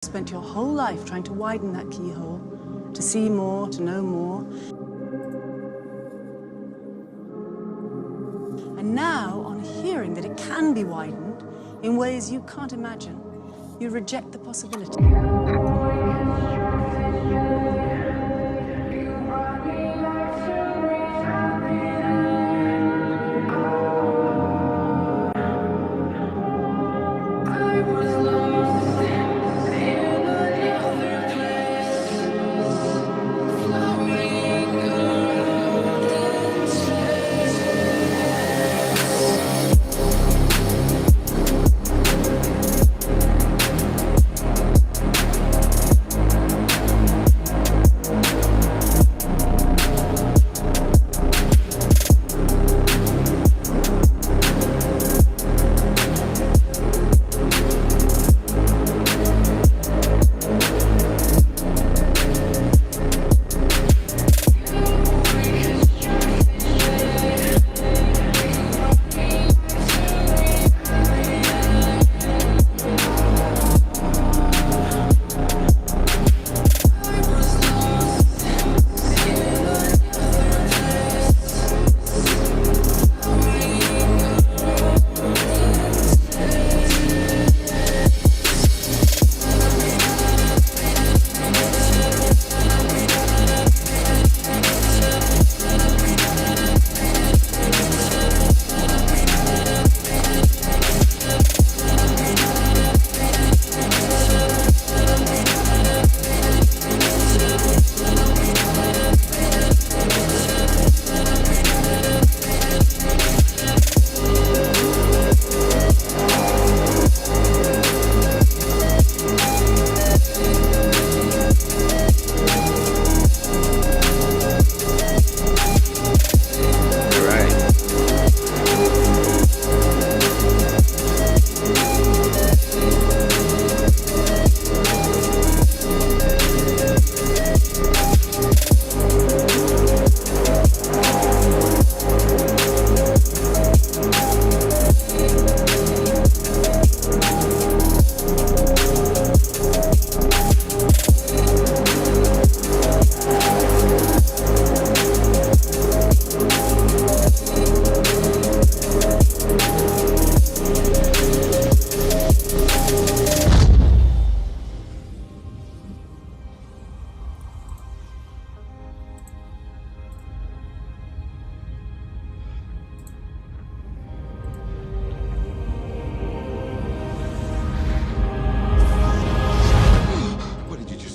Spent your whole life trying to widen that keyhole, to see more, to know more. And now, on hearing that it can be widened in ways you can't imagine, you reject the possibility.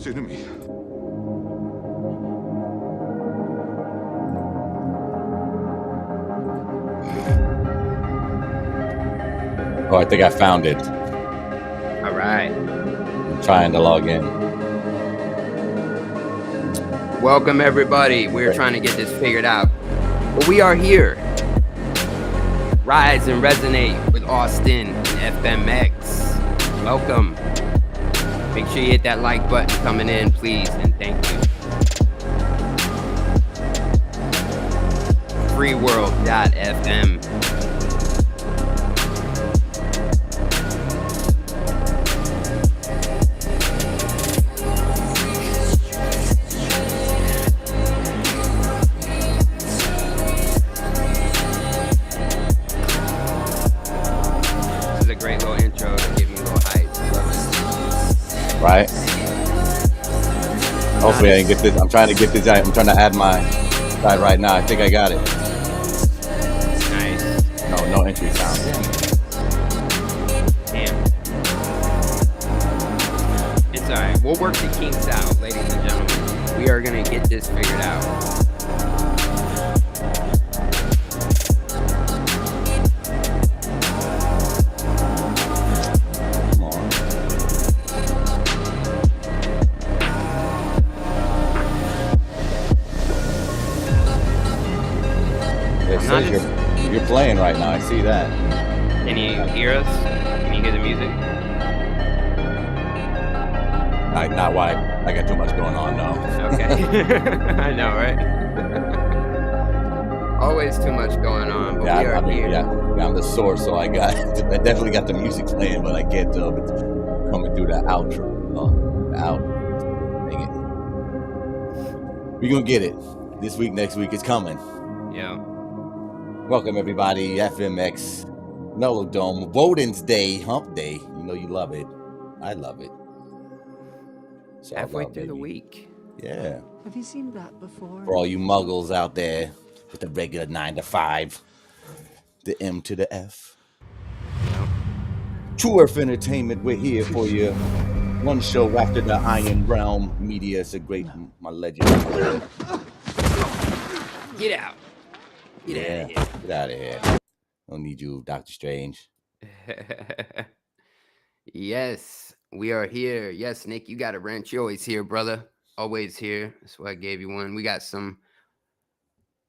To me. Oh, I think I found it. All right. I'm trying to log in. Welcome, everybody. We're trying to get this figured out. But we are here. Rise and resonate with Austin FMX. Welcome. Make sure you hit that like button coming in, please, and thank you. freeworld.fm. This is a great little intro to give me a little hype. Right? Hopefully I can get this. I'm trying to get this. I'm trying to add my side right now. I think I got it. Nice. No entry sound. Damn. It's alright. We'll work the kinks out, ladies and gentlemen. We are gonna get this figured out. You're playing right now. I see that. Can you hear us? Can you hear the music? Not why. I got too much going on now. Okay. I know, right? Always too much going on, but we are here. Yeah, I'm the source, so I definitely got the music playing, but I can't tell if it's coming through the outro. Oh, out. Dang it. We're going to get it. This week, next week, it's coming. Yeah. Welcome, everybody. FMX, MellowDome, Woden's Day, Hump Day. You know you love it. I love it. It's all Halfway love, through the baby. week. Yeah. Have you seen that before? For all you muggles out there with the regular 9 to 5, the M to the F. True Earth Entertainment, we're here for you. One show after the Iron Realm Media. It's a great, my legend. Get out. Get out of here. Get out of here. Don't need you, Doctor Strange. Yes, we are here. Yes, Nick, you got a wrench. You're always here, brother. Always here. That's why I gave you one. We got some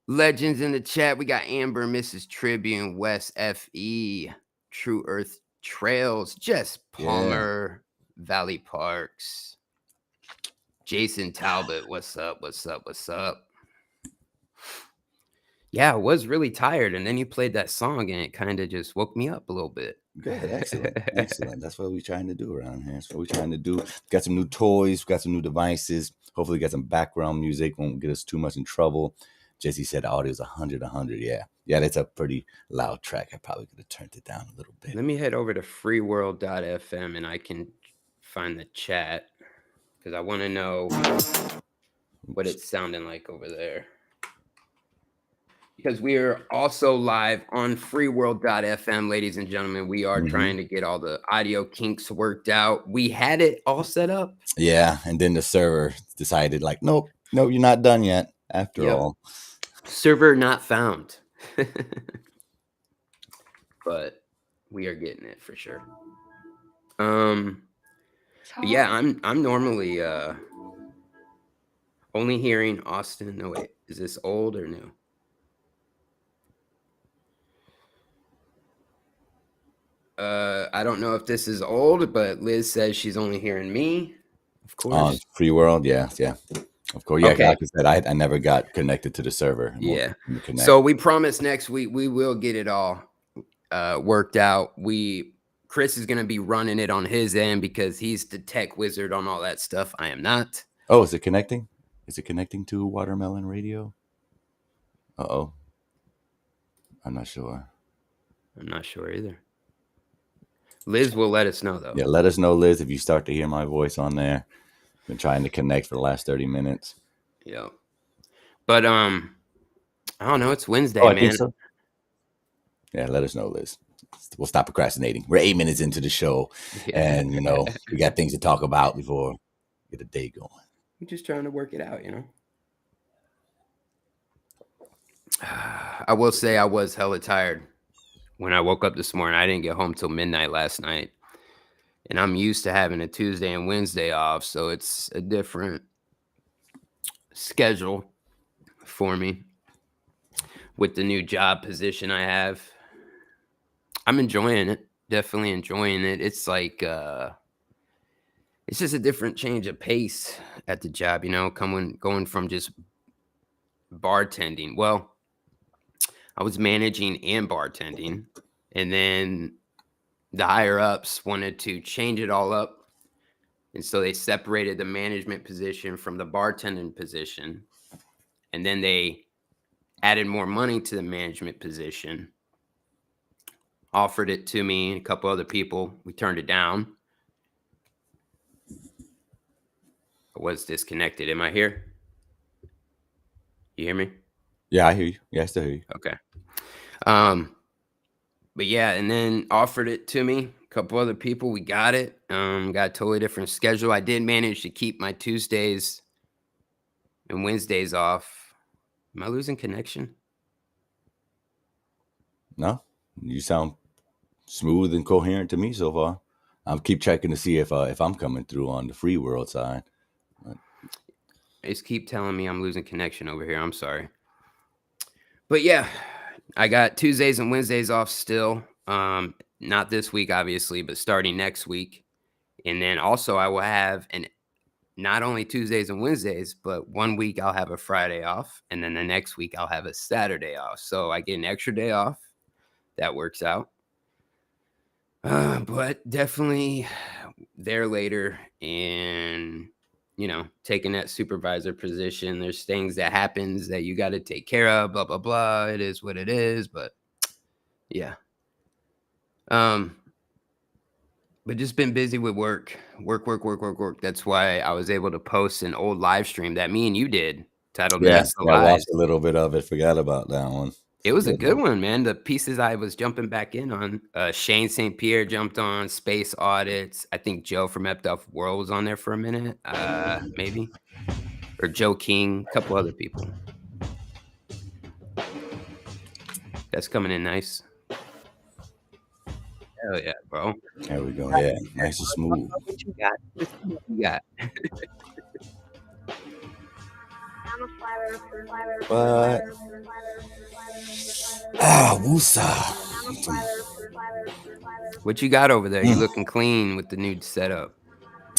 legends in the chat. We got Amber, Mrs. Tribune, West FE, True Earth Trails, Jess Palmer, Valley Parks, Jason Talbot. What's up? What's up? What's up? Yeah, I was really tired, and then you played that song, and it kind of just woke me up a little bit. Good, excellent, excellent. That's what we're trying to do around here. That's what we're trying to do. Got some new toys, got some new devices. Hopefully, got some background music. Won't get us too much in trouble. Jesse said the audio is 100. Yeah, that's a pretty loud track. I probably could have turned it down a little bit. Let me head over to freeworld.fm, and I can find the chat because I want to know what it's sounding like over there. Because we are also live on freeworld.fm, ladies and gentlemen. We are trying to get all the audio kinks worked out. We had it all set up. Yeah, and then the server decided, like, nope, you're not done yet. After all, server not found. But we are getting it for sure. Yeah, I'm normally only hearing Austin. No, wait, is this old or new? I don't know if this is old, but Liz says she's only hearing me. Of course. Free World, yeah. Of course, yeah. Okay. Like I said, I never got connected to the server. Yeah. So we promise next week we will get it all worked out. Chris is going to be running it on his end because he's the tech wizard on all that stuff. I am not. Oh, is it connecting? Is it connecting to Watermelon Radio? Uh-oh. I'm not sure. I'm not sure either. Liz will let us know, though. Yeah, let us know, Liz, if you start to hear my voice on there. Been trying to connect for the last 30 minutes. Yeah. But, I don't know. It's Wednesday, man. I think so. Yeah, let us know, Liz. We'll stop procrastinating. We're 8 minutes into the show, and, we got things to talk about before we get the day going. We're just trying to work it out, I will say I was hella tired when I woke up this morning. I didn't get home till midnight last night. And I'm used to having a Tuesday and Wednesday off, so it's a different schedule for me with the new job position I have. I'm enjoying it. Definitely enjoying it. It's like it's just a different change of pace at the job, going from just bartending. Well, I was managing and bartending, and then the higher ups wanted to change it all up. And so they separated the management position from the bartending position. And then they added more money to the management position, offered it to me and a couple other people. We turned it down. I was disconnected. Am I here? You hear me? Yeah, I hear you. Yeah, I still hear you. Okay. But yeah, and then offered it to me. A couple other people, we got it. Got a totally different schedule. I did manage to keep my Tuesdays and Wednesdays off. Am I losing connection? No, you sound smooth and coherent to me so far. I'll keep checking to see if I'm coming through on the Free World side. Just keep telling me I'm losing connection over here. I'm sorry. But yeah, I got Tuesdays and Wednesdays off still. Not this week, obviously, but starting next week. And then also I will have not only Tuesdays and Wednesdays, but 1 week I'll have a Friday off. And then the next week I'll have a Saturday off. So I get an extra day off. That works out. But definitely there later, and taking that supervisor position. There's things that happens that you got to take care of. Blah blah blah. It is what it is. But yeah. But just been busy with work. That's why I was able to post an old live stream that me and you did, titled Yeah, Meets the I Lives. watched a little bit of it. Forgot about that one. It was a good one, man. The pieces I was jumping back in on, Shane St. Pierre jumped on, Space Audits. I think Joe from Eptoff World was on there for a minute, maybe. Or Joe King, a couple other people. That's coming in nice. Hell yeah, bro. There we go. Yeah, nice and smooth. What you got? What you got? But woosah. What you got over there? You looking clean with the new setup.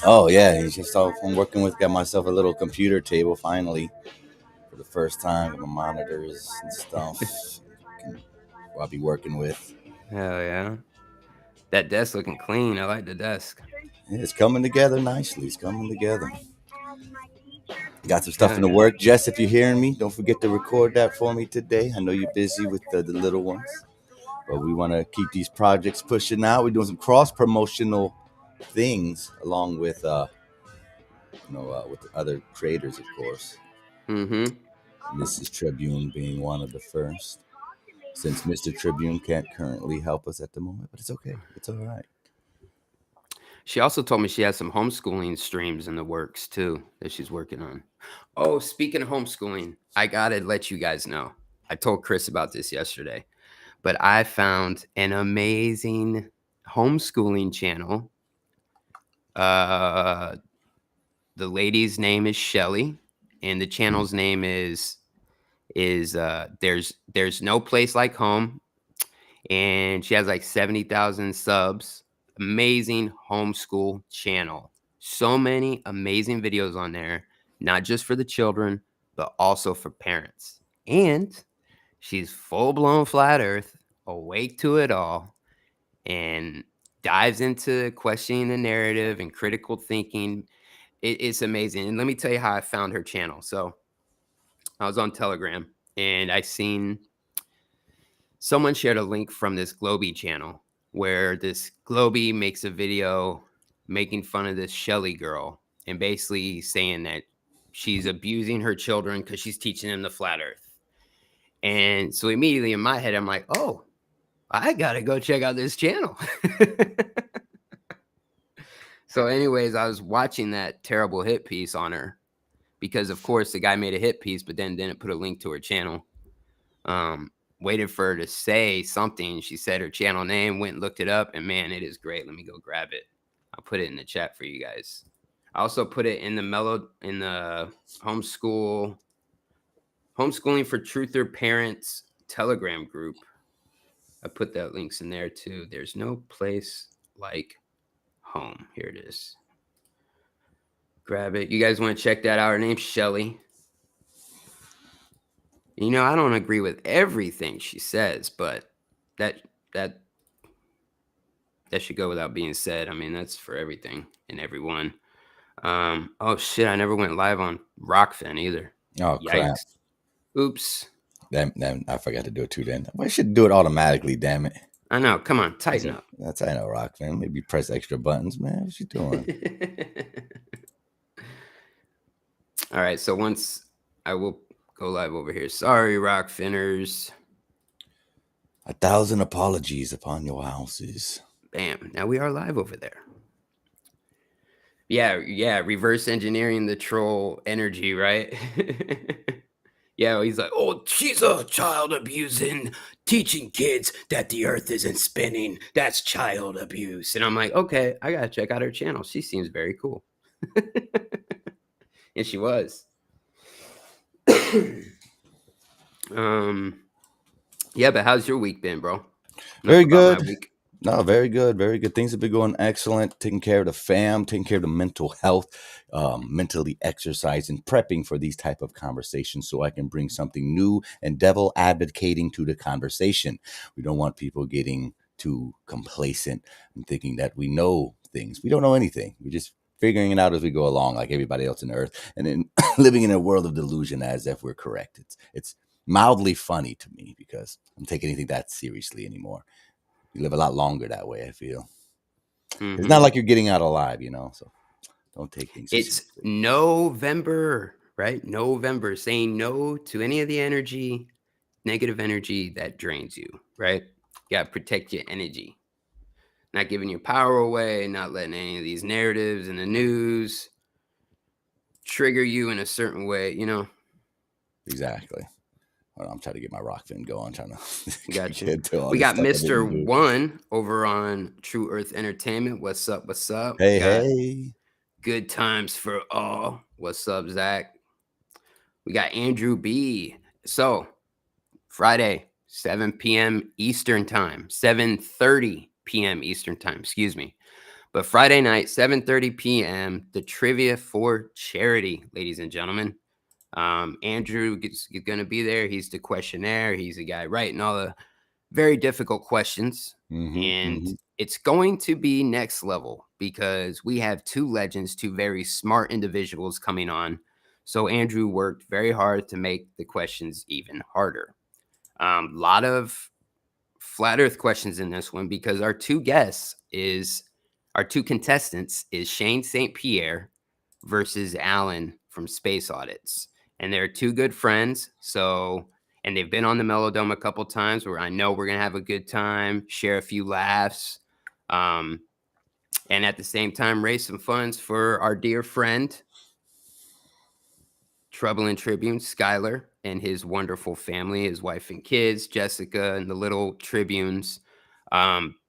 Oh yeah, it's just I'm working with. Got myself a little computer table finally for the first time. Got my monitors and stuff. Who I'll be working with. Hell yeah. That desk looking clean. I like the desk. Yeah, it's coming together nicely. It's coming together. Got some stuff in the work. Jess, if you're hearing me, don't forget to record that for me today. I know you're busy with the little ones, but we want to keep these projects pushing out. We're doing some cross-promotional things along with, with the other creators, of course. Mm-hmm. Mrs. Tribune being one of the first, since Mr. Tribune can't currently help us at the moment, but it's okay. It's all right. She also told me she has some homeschooling streams in the works too that she's working on. Oh, speaking of homeschooling, I gotta let you guys know. I told Chris about this yesterday, but I found an amazing homeschooling channel. The lady's name is Shelly, and the channel's name is There's No Place Like Home, and she has like 70,000 subs. Amazing homeschool channel. So many amazing videos on there, not just for the children, but also for parents. And she's full-blown flat earth, awake to it all, and dives into questioning the narrative and critical thinking. It's amazing. And let me tell you how I found her channel. So I was on Telegram and I seen someone shared a link from this Globy channel where this Globy makes a video making fun of this Shelly girl and basically saying that she's abusing her children because she's teaching them the flat earth. And so immediately in my head, I'm like, oh, I got to go check out this channel. So anyways, I was watching that terrible hit piece on her because, of course, the guy made a hit piece, but then didn't put a link to her channel. Waited for her to say something. She said her channel name, went and looked it up, and man, it is great. Let me go grab it. I'll put it in the chat for you guys. I also put it in the homeschooling for truther parents Telegram group. I put that links in there too. There's no place like home. Here it is. Grab it. You guys want to check that out? Her name's Shelly. I don't agree with everything she says, but that should go without being said. I mean, that's for everything and everyone. Oh shit, I never went live on Rokfin either. Oh, yikes. crap. Oops. Then I forgot to do it too then. I should do it automatically, damn it. I know. Come on, tighten up. That's I know, Rokfin. Maybe press extra buttons, man. What you doing? All right, so once I will go live over here. Sorry, Rokfinners. 1,000 apologies upon your houses. Bam. Now we are live over there. Yeah. Reverse engineering the troll energy, right? Yeah, he's like, oh, she's a child abusing, teaching kids that the earth isn't spinning. That's child abuse. And I'm like, okay, I got to check out her channel. She seems very cool. And she was. Yeah, but how's your week been, bro? Very good. No, very good. Very good. Things have been going excellent. Taking care of the fam, taking care of the mental health, mentally exercising, prepping for these type of conversations so I can bring something new and devil advocating to the conversation. We don't want people getting too complacent and thinking that we know things. We don't know anything. We're just figuring it out as we go along, like everybody else on earth, and then living in a world of delusion as if we're correct. It's mildly funny to me because I don't take anything that seriously anymore. You live a lot longer that way, I feel. It's not like you're getting out alive, so don't take things too It's seriously. November, right? November, saying no to any of the energy, negative energy that drains you, right? You got to protect your energy. Not giving your power away, not letting any of these narratives in the news trigger you in a certain way, Exactly. Well, I'm trying to get my Rokfin going, trying to Got you. get to all We this got stuff I Mr. didn't do. One over on True Earth Entertainment. What's up? What's up? Hey, Got hey. Good Times for All. What's up, Zach? We got Andrew B. So, Friday, 7 p.m. Eastern Time, 7:30 p.m. Eastern Time, excuse me. But Friday night, 7:30 p.m., the trivia for charity, ladies and gentlemen. Andrew is going to be there. He's the questionnaire. He's the guy writing all the very difficult questions. And it's going to be next level because we have two legends, two very smart individuals coming on. So Andrew worked very hard to make the questions even harder. A lot of flat earth questions in this one because our two contestants is Shane St. Pierre versus Alan from Space Audits. And they're two good friends. And they've been on the MellowDome a couple times where I know we're going to have a good time, share a few laughs, and at the same time, raise some funds for our dear friend, Trouble in Tribune, Skylar, and his wonderful family, his wife and kids, Jessica, and the little Tribunes,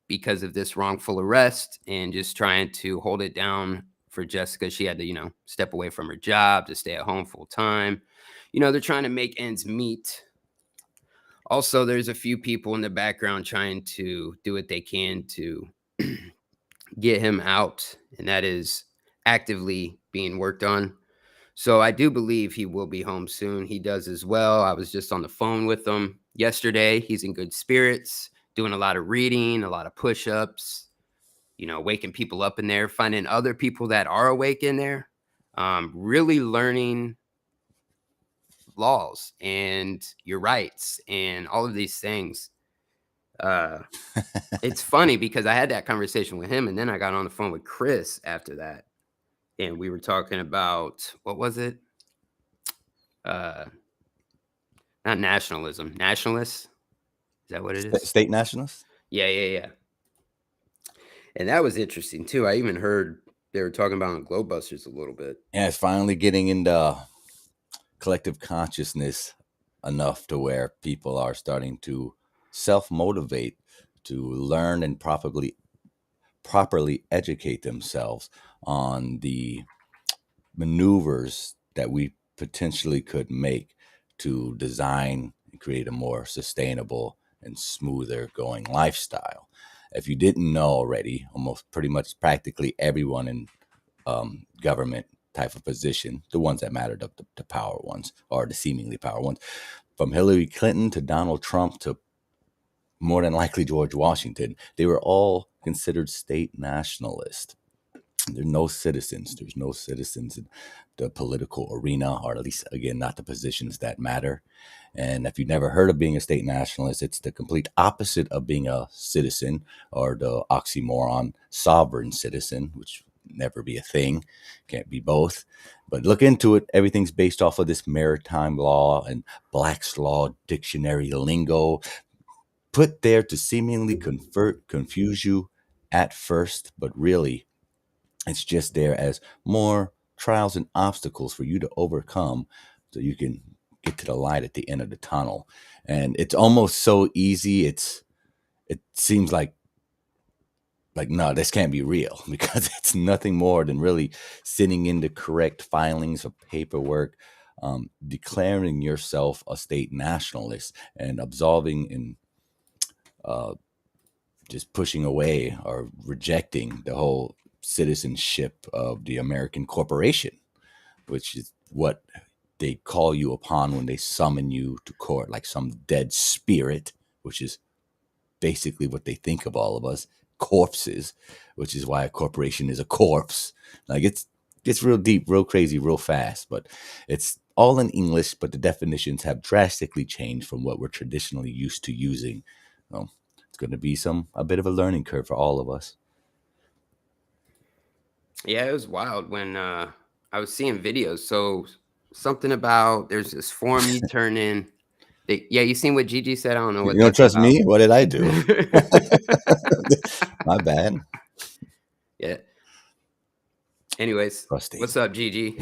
because of this wrongful arrest and just trying to hold it down for Jessica. She had to, step away from her job to stay at home full time. They're trying to make ends meet. Also, there's a few people in the background trying to do what they can to get him out, and that is actively being worked on. So I do believe he will be home soon. He does as well. I was just on the phone with him yesterday. He's in good spirits, doing a lot of reading, a lot of push-ups, waking people up in there, finding other people that are awake in there, really learning laws and your rights and all of these things. It's funny because I had that conversation with him and then I got on the phone with Chris after that. And we were talking about, what was it? Not nationalism. Nationalists? Is that what it is? State nationalists? Yeah. And that was interesting too. I even heard they were talking about on Globebusters a little bit. Yeah, it's finally getting into collective consciousness enough to where people are starting to self-motivate to learn and properly educate themselves on the maneuvers that we potentially could make to design and create a more sustainable and smoother going lifestyle. If you didn't know already, almost pretty much practically everyone in government type of position, the ones that mattered, the power ones or the seemingly power ones, from Hillary Clinton to Donald Trump to more than likely George Washington, they were all considered state nationalists. There's no citizens. There's no citizens in the political arena, or at least, again, not the positions that matter. And if you've never heard of being a state nationalist, it's the complete opposite of being a citizen, or the oxymoron sovereign citizen, which never be a thing. Can't be both. But look into it. Everything's based off of this maritime law and Black's Law dictionary lingo, put there to seemingly confuse you at first, but really it's just there as more trials and obstacles for you to overcome so you can get to the light at the end of the tunnel. And it's almost so easy. It seems like no, this can't be real, because it's nothing more than really sitting in the correct filings of paperwork, declaring yourself a state nationalist and absolving and just pushing away or rejecting the whole citizenship of the American corporation, which is what they call you upon when they summon you to court, like some dead spirit, which is basically what they think of all of us, corpses, which is why a corporation is a corpse. Like it's real deep, real crazy, real fast, but it's all in English, but the definitions have drastically changed from what we're traditionally used to using. So it's going to be a bit of a learning curve for all of us. Yeah, it was wild when I was seeing videos. So something about there's this form you turn in. Yeah, you seen what Gigi said? I don't know what You don't that's trust about. me? What did I do? My bad. Yeah. Anyways, Trusting. what's up, Gigi?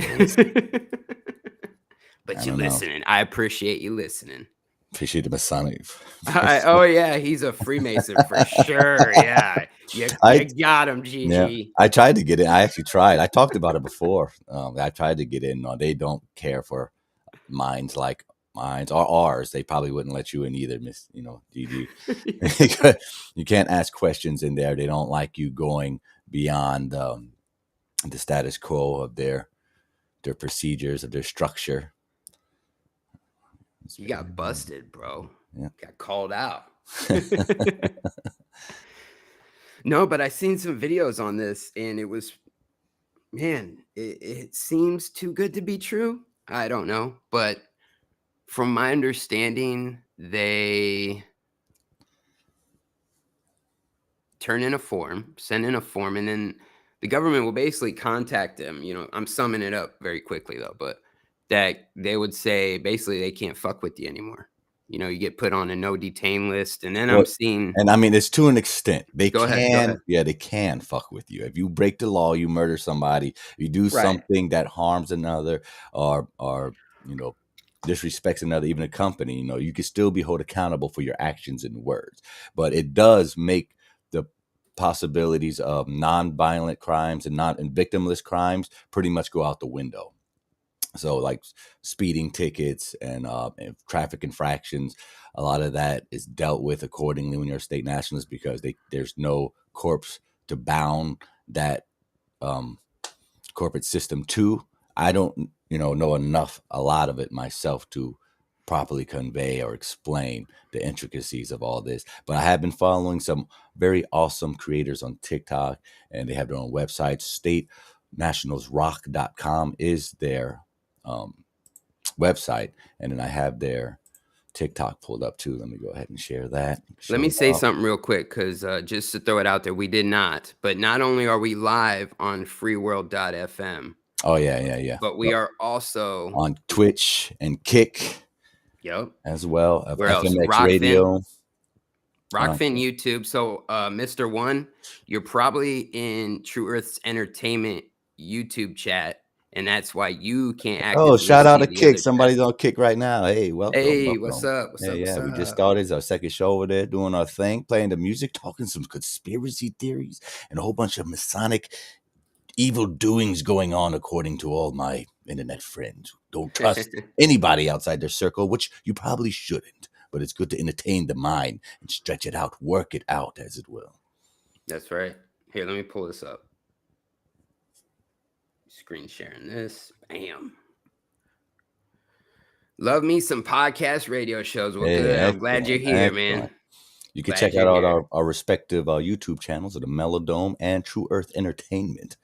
But you're listening. I appreciate you listening. Appreciate the Masonic. Oh yeah, he's a Freemason for sure. Yeah, you got him, Gigi. Yeah, I tried to get in. I actually tried. I talked about it before. I tried to get in. They don't care for minds like mines or ours. They probably wouldn't let you in either, Miss. Gigi. You can't ask questions in there. They don't like you going beyond the status quo of their procedures, of their structure. You got busted, bro. Yeah. Got called out. No, but I seen some videos on this, and it was, man, it seems too good to be true. I don't know, but from my understanding, they turn in a form, send in a form, and then the government will basically contact them. I'm summing it up very quickly though, but that they would say basically they can't fuck with you anymore. You get put on a no detain list, and then I'm seeing. And I mean, it's to an extent. They Go can, ahead. yeah, they can fuck with you. If you break the law, you murder somebody, you do something that harms another, or disrespects another, even a company, you can still be held accountable for your actions and words. But it does make the possibilities of non-violent crimes and victimless crimes pretty much go out the window. So like speeding tickets and traffic infractions, a lot of that is dealt with accordingly when you're a state nationalist, because there's no corpse to bound that corporate system to. I don't know a lot of it myself to properly convey or explain the intricacies of all this. But I have been following some very awesome creators on TikTok, and they have their own website. StateNationalsRock.com is their website, and then I have their TikTok pulled up too. Let me go ahead and share that. Let me say something real quick, because just to throw it out there, we did not. But not only are we live on freeworld.fm. Oh yeah. But we are also on Twitch and Kick. Yep. As well. Where else? FMX Radio. Rokfin YouTube. So, Mr. One, you're probably in True Earth's Entertainment YouTube chat, and that's why you can't actively. Oh, shout out to Kick. Somebody's on Kick right now. Hey, welcome. Hey, what's up? What's up? We just started. It's our second show over there, doing our thing, playing the music, talking some conspiracy theories, and a whole bunch of Masonic evil doings going on, according to all my internet friends. Don't trust anybody outside their circle, which you probably shouldn't. But it's good to entertain the mind and stretch it out, work it out, as it will. That's right. Here, let me pull this up. Screen sharing this. Bam. Love me some podcast radio shows. Well, good. I'm glad you're here, man. You can check out our respective YouTube channels of the MellowDome and True Earth Entertainment.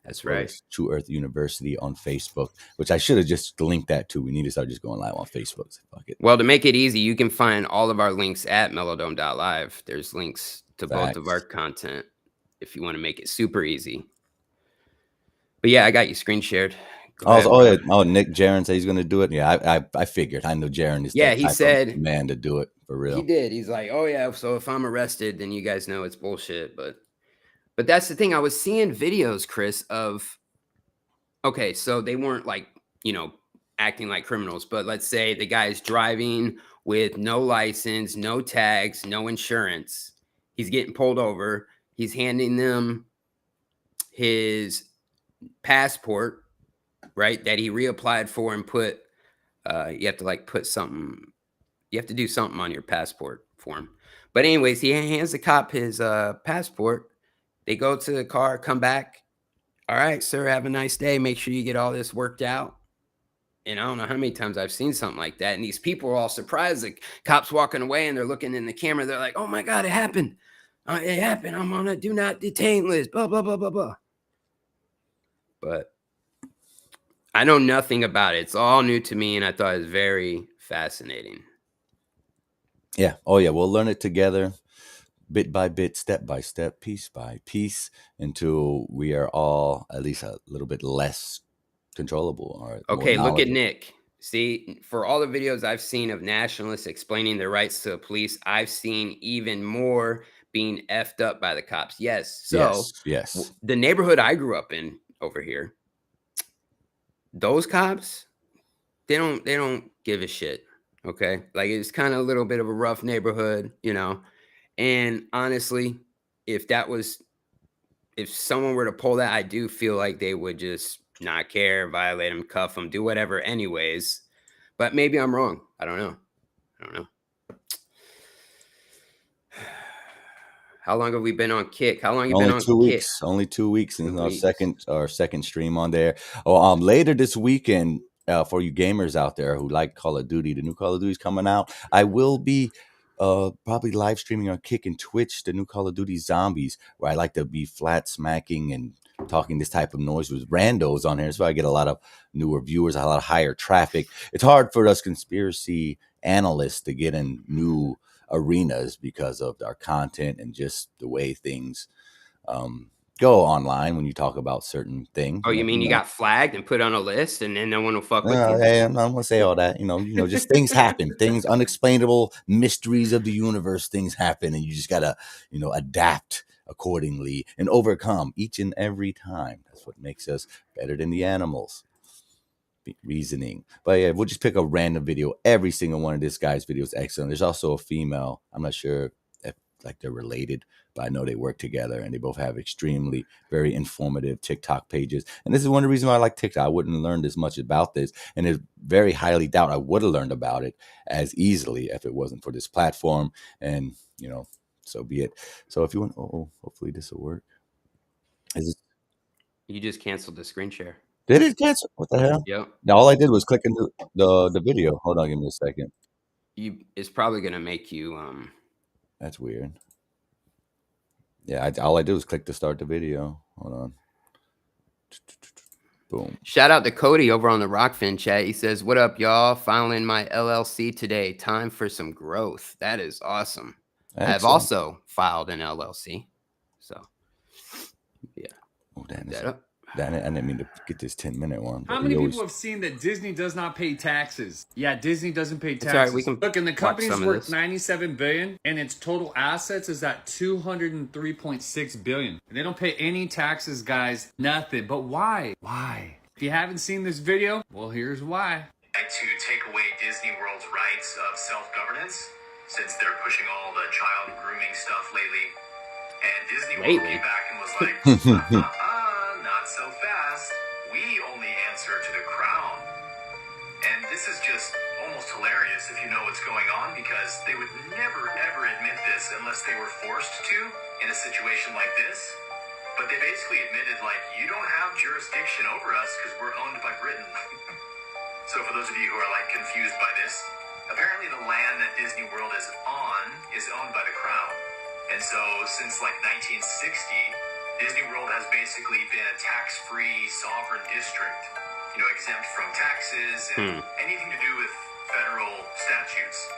That's right. True Earth University on Facebook, which I should have just linked that to. We need to start just going live on Facebook. So fuck it. Well, to make it easy, you can find all of our links at mellowdome.live. There's links to both of our content if you want to make it super easy. But yeah, I got you screen shared. Nick Jaron said he's going to do it. Yeah, I figured. I know Jaron is he said man to do it for real. He did. He's like, oh yeah, so if I'm arrested, then you guys know it's bullshit. But that's the thing. I was seeing videos, Chris, of, okay, so they weren't like, acting like criminals, but let's say the guy's driving with no license, no tags, no insurance. He's getting pulled over. He's handing them his passport, right, that he reapplied for and put, you have to do something on your passport form. But anyways, he hands the cop his passport. They go to the car, come back. All right, sir, have a nice day. Make sure you get all this worked out. And I don't know how many times I've seen something like that. And these people are all surprised. Like cops walking away and they're looking in the camera. They're like, oh my God, it happened. It happened. I'm on a do not detain list. Blah, blah, blah, blah, blah. But I know nothing about it. It's all new to me. And I thought it was very fascinating. Yeah. Oh, yeah. We'll learn it together, bit by bit, step by step, piece by piece, until we are all at least a little bit less controllable or Okay, more look at knowledgeable. Nick. See, for all the videos I've seen of nationalists explaining their rights to the police, I've seen even more being effed up by the cops. Yes. So Yes. the neighborhood I grew up in over here, those cops, they don't give a shit. Okay. Like it's kind of a little bit of a rough neighborhood, you know. And honestly, if someone were to pull that, I do feel like they would just not care, violate them, cuff them, do whatever anyways. But maybe I'm wrong. I don't know. How long have we been on Kick? How long have you been on 2 Kick? weeks. Only 2 weeks since 2 our weeks. second stream on there. Oh, later this weekend, for you gamers out there who like Call of Duty, the new Call of Duty is coming out. I will be probably live streaming on Kick and Twitch the new Call of Duty Zombies, where I like to be flat smacking and talking this type of noise with randos on here. So I get a lot of newer viewers, a lot of higher traffic. It's hard for us conspiracy analysts to get in new arenas because of our content and just the way things go online when you talk about certain things. Oh, you mean you got flagged and put on a list and then no one will fuck with you? Hey, I'm not gonna say all that. You know, just things happen. Things, unexplainable mysteries of the universe. Things happen, and you just gotta, adapt accordingly and overcome each and every time. That's what makes us better than the animals. Reasoning. But yeah, we'll just pick a random video. Every single one of this guy's videos is excellent. There's also a female. I'm not sure if they're related, but I know they work together and they both have extremely very informative TikTok pages. And this is one of the reasons why I like TikTok. I wouldn't have learned as much about this, and it's very highly doubt I would have learned about it as easily if it wasn't for this platform. And so be it. So if you want, hopefully this will work. You just canceled the screen share. Did it cancel? What the hell? Yep. Now all I did was click into the video. Hold on, give me a second. It's probably gonna make you That's weird. Yeah, all I did was click to start the video. Hold on. Boom. Shout out to Cody over on the Rokfin chat. He says, "What up, y'all? Filing my LLC today. Time for some growth." That is awesome. Excellent. I've also filed an LLC. So yeah. Oh, damn. That up. I didn't mean to get this 10-minute one. How many people have seen that Disney does not pay taxes? Yeah, Disney doesn't pay taxes. All right, we can look, and the company's worth this. $97 billion, and its total assets is at $203.6 billion. And they don't pay any taxes, guys. Nothing. But why? Why? If you haven't seen this video, well, here's why. To take away Disney World's rights of self-governance, since they're pushing all the child grooming stuff lately. And Disney World came back and was like, not so fast. We only answer to the crown. And this is just almost hilarious if you know what's going on, because they would never, ever admit this unless they were forced to in a situation like this. But they basically admitted, like, you don't have jurisdiction over us because we're owned by Britain. So for those of you who are, like, confused by this, apparently the land that Disney World is on is owned by the crown. And so since, like, 1960, Disney World has basically been a tax-free sovereign district, exempt from taxes and anything to do with federal statutes.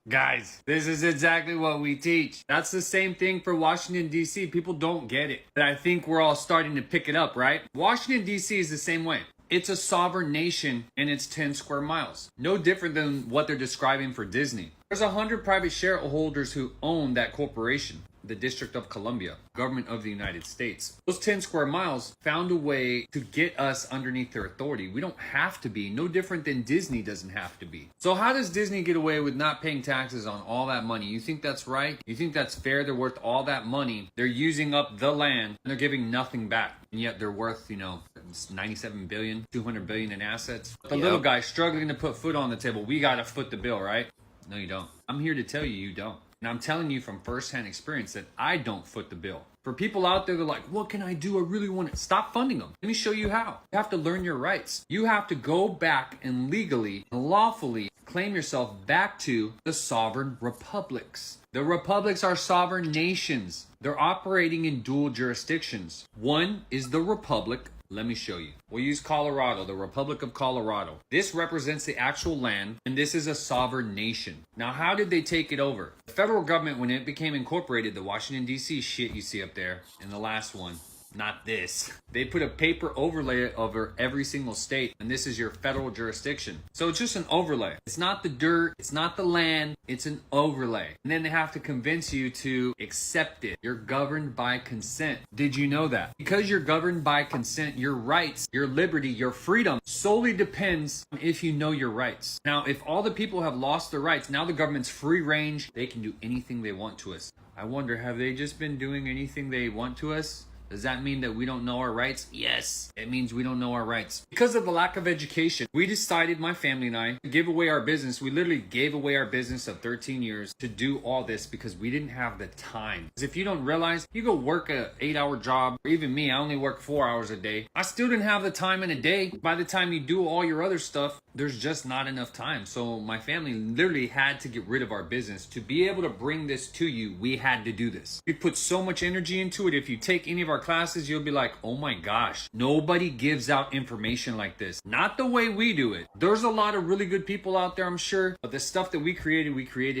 Guys, this is exactly what we teach. That's the same thing for Washington, D.C. People don't get it. But I think we're all starting to pick it up, right? Washington, D.C. is the same way. It's a sovereign nation and it's 10 square miles. No different than what they're describing for Disney. There's 100 private shareholders who own that corporation. The District of Columbia, government of the United States. Those 10 square miles found a way to get us underneath their authority. We don't have to be, no different than Disney doesn't have to be. So how does Disney get away with not paying taxes on all that money? You think that's right? You think that's fair? They're worth all that money. They're using up the land and they're giving nothing back. And yet they're worth, 97 billion, 200 billion in assets. The little guy struggling to put food on the table. We got to foot the bill, right? No, you don't. I'm here to tell you, you don't. And I'm telling you from firsthand experience that I don't foot the bill. For people out there that are like, what can I do? I really want to stop funding them. Let me show you how. You have to learn your rights. You have to go back and legally, lawfully claim yourself back to the sovereign republics. The republics are sovereign nations. They're operating in dual jurisdictions. One is the republic. Let me show you. We'll use Colorado, the Republic of Colorado. This represents the actual land, and this is a sovereign nation. Now, how did they take it over? The federal government, when it became incorporated, the Washington, D.C. shit you see up there in the last one, not this. They put a paper overlay over every single state, and this is your federal jurisdiction. So it's just an overlay. It's not the dirt, it's not the land, it's an overlay. And then they have to convince you to accept it. You're governed by consent. Did you know that? Because you're governed by consent, your rights, your liberty, your freedom solely depends on if you know your rights. Now, if all the people have lost their rights, now the government's free range, they can do anything they want to us. I wonder, have they just been doing anything they want to us? Does that mean that we don't know our rights? Yes, it means we don't know our rights. Because of the lack of education, we decided, my family and I, to give away our business. We literally gave away our business of 13 years to do all this because we didn't have the time. Because if you don't realize, you go work a 8-hour job, or even me, I only work 4 hours a day. I still didn't have the time in a day. By the time you do all your other stuff, there's just not enough time. So my family literally had to get rid of our business. To be able to bring this to you, we had to do this. We put so much energy into it. If you take any of our classes, you'll be like, oh my gosh, nobody gives out information like this. Not the way we do it. There's a lot of really good people out there, I'm sure, but the stuff that we created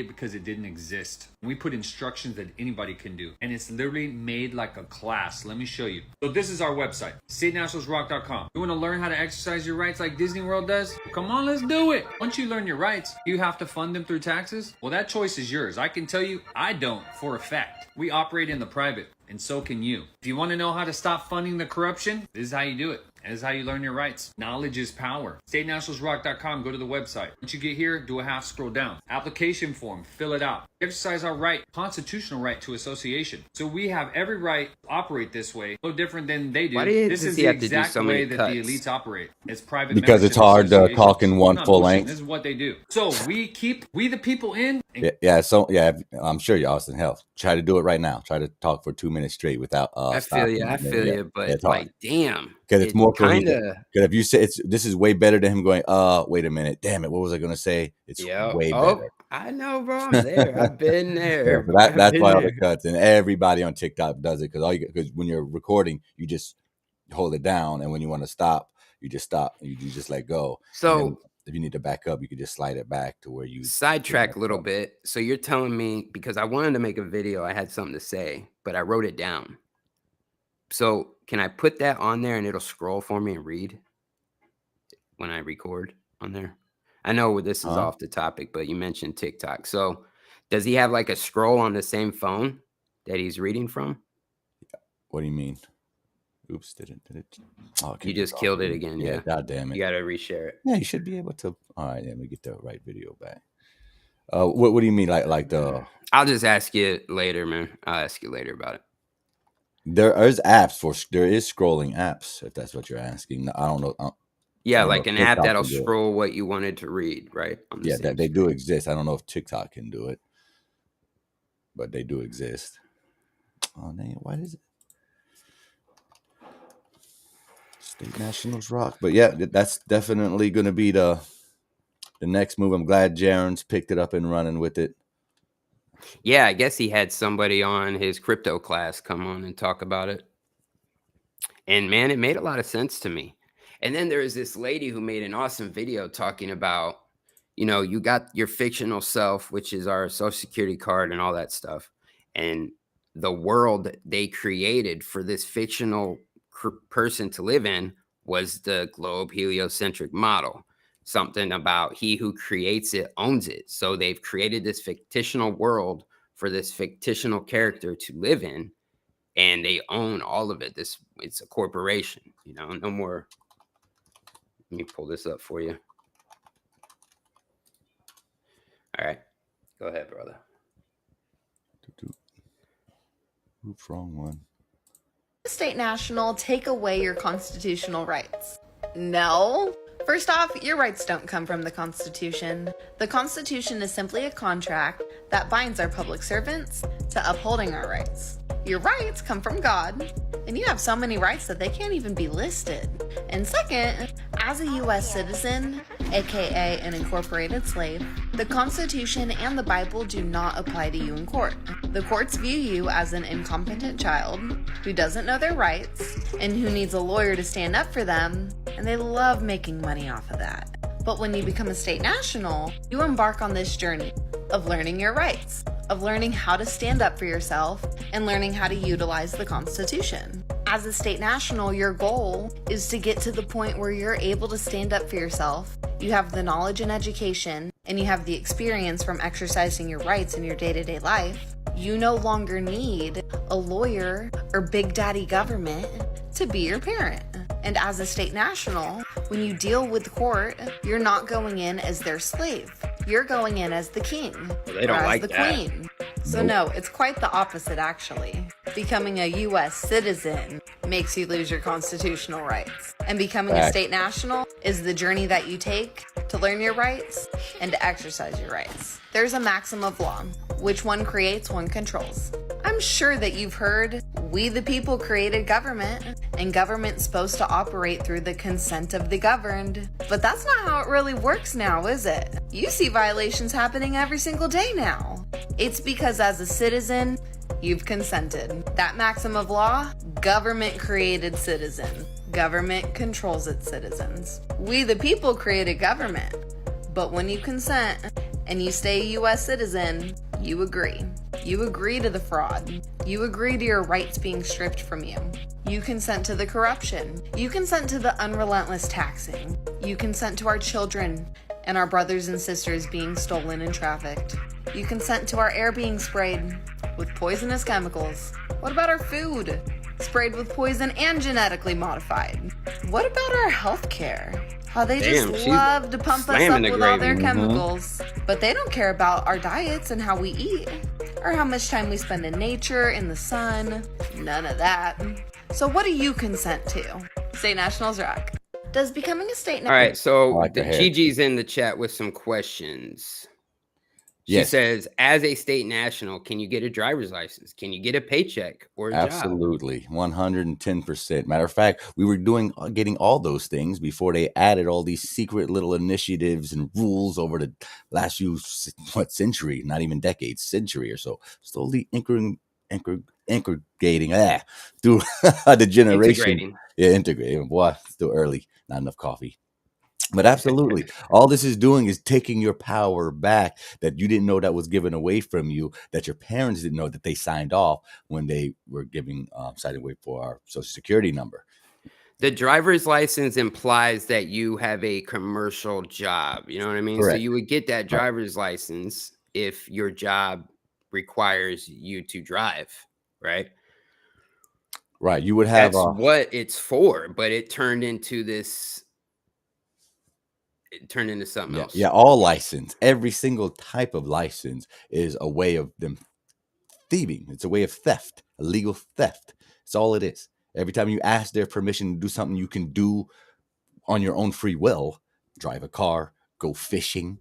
because it didn't exist. We put instructions that anybody can do, and it's literally made like a class. Let me show you. So this is our website, statenationalsrock.com. You want to learn how to exercise your rights like Disney World does? Come on, let's do it. Once you learn your rights, you have to fund them through taxes. Well, that choice is yours. I can tell you, I don't for a fact. We operate in the private, and so can you. If you want to know how to stop funding the corruption, this is how you do it. This is how you learn your rights. Knowledge is power. StateNationalsRock.com. Go to the website. Once you get here, do a half scroll down. Application form. Fill it out. Exercise our right, constitutional right to association. So we have every right to operate this way. No different than they do. This is the exact way that the elites operate. It's private because it's hard to talk in one full length. This is what they do. So we the people in. So I'm sure you, Austin. Hell, try to do it right now. Try to talk for 2 minutes straight without. I feel you, but like, damn. Because it's more kind of. Because if you say this is way better than him going, wait a minute, damn it, what was I going to say? It's way better. I know, bro. I'm there. I've been there. That's why all the cuts, and everybody on TikTok does it because when you're recording, you just hold it down, and when you want to stop, you just stop. You just let go. So if you need to back up, you could just slide it back to where you sidetrack a little bit. So you're telling me, because I wanted to make a video, I had something to say, but I wrote it down. So can I put that on there and it'll scroll for me and read when I record on there? I know this is off the topic, but you mentioned TikTok. So does he have like a scroll on the same phone that he's reading from? What do you mean? Oops, did it? Oh, you just killed it again. Yeah. God damn it. You got to reshare it. Yeah, you should be able to. All right, let me get the right video back. What do you mean? Like the? I'll just ask you later, man. I'll ask you later about it. There is scrolling apps, if that's what you're asking. I don't know. Yeah, like an app that'll scroll what you wanted to read, right? Yeah, they do exist. I don't know if TikTok can do it, but they do exist. Oh, man, what is it? State Nationals rock. But yeah, that's definitely going to be the next move. I'm glad Jaron's picked it up and running with it. Yeah, I guess he had somebody on his crypto class come on and talk about it. And man, it made a lot of sense to me. And then there was this lady who made an awesome video talking about, you got your fictional self, which is our social security card and all that stuff. And the world they created for this fictional person to live in was the globe heliocentric model. Something about he who creates it owns it. So they've created this fictional world for this fictional character to live in, and they own all of it. It's a corporation, no more. Let me pull this up for you. All right, go ahead, brother. Oops, wrong one. State National take away your constitutional rights? No. First off, your rights don't come from the Constitution. The Constitution is simply a contract that binds our public servants to upholding our rights. Your rights come from God, and you have so many rights that they can't even be listed. And second, as a U.S. citizen, aka an incorporated slave, the Constitution and the Bible do not apply to you in court. The courts view you as an incompetent child who doesn't know their rights and who needs a lawyer to stand up for them, and they love making money off of that. But when you become a state national, you embark on this journey of learning your rights, of learning how to stand up for yourself, and learning how to utilize the Constitution. As a state national, your goal is to get to the point where you're able to stand up for yourself, you have the knowledge and education, and you have the experience from exercising your rights in your day-to-day life. You no longer need a lawyer or Big Daddy government to be your parent. And as a state national, when you deal with the court, you're not going in as their slave. You're going in as the king, They don't or as like the that. queen. So no, it's quite the opposite actually. Becoming a U.S. citizen makes you lose your constitutional rights. And becoming a state national is the journey that you take to learn your rights and to exercise your rights. There's a maxim of law. Which one creates, one controls. I'm sure that you've heard, we the people created government, and government's supposed to operate through the consent of the governed. But that's not how it really works now, is it? You see violations happening every single day now. It's because as a citizen, you've consented. That maxim of law, government created citizen. Government controls its citizens. We the people created government. But when you consent and you stay a U.S. citizen, you agree. You agree to the fraud. You agree to your rights being stripped from you. You consent to the corruption. You consent to the unrelentless taxing. You consent to our children and our brothers and sisters being stolen and trafficked. You consent to our air being sprayed with poisonous chemicals. What about our food? Sprayed with poison and genetically modified. What about our health care? How they just love to pump us up with all their chemicals. But they don't care about our diets and how we eat. Or how much time we spend in nature, in the sun. None of that. So what do you consent to? State Nationals rock. Does becoming a state national... All right, so like to hear it. Gigi's in the chat with some questions. She Yes. says, as a state national, can you get a driver's license? Can you get a paycheck or a job? Absolutely, 110%. Matter of fact, we were getting all those things before they added all these secret little initiatives and rules over the last century, not even decades, century or so, slowly integrating through the generation. Integrating. Boy, still early, not enough coffee. But absolutely, all this is doing is taking your power back that you didn't know that was given away from you, that your parents didn't know that they signed off when they were signing away for our Social Security number. The driver's license implies that you have a commercial job. You know what I mean? Correct. So you would get that driver's license if your job requires you to drive, right? Right. You would have That's what it's for, but it turned into this. It turned into something else. Yeah, all license, every single type of license is a way of them thieving. It's a way of theft, illegal theft. That's all it is. Every time you ask their permission to do something you can do on your own free will, drive a car, go fishing,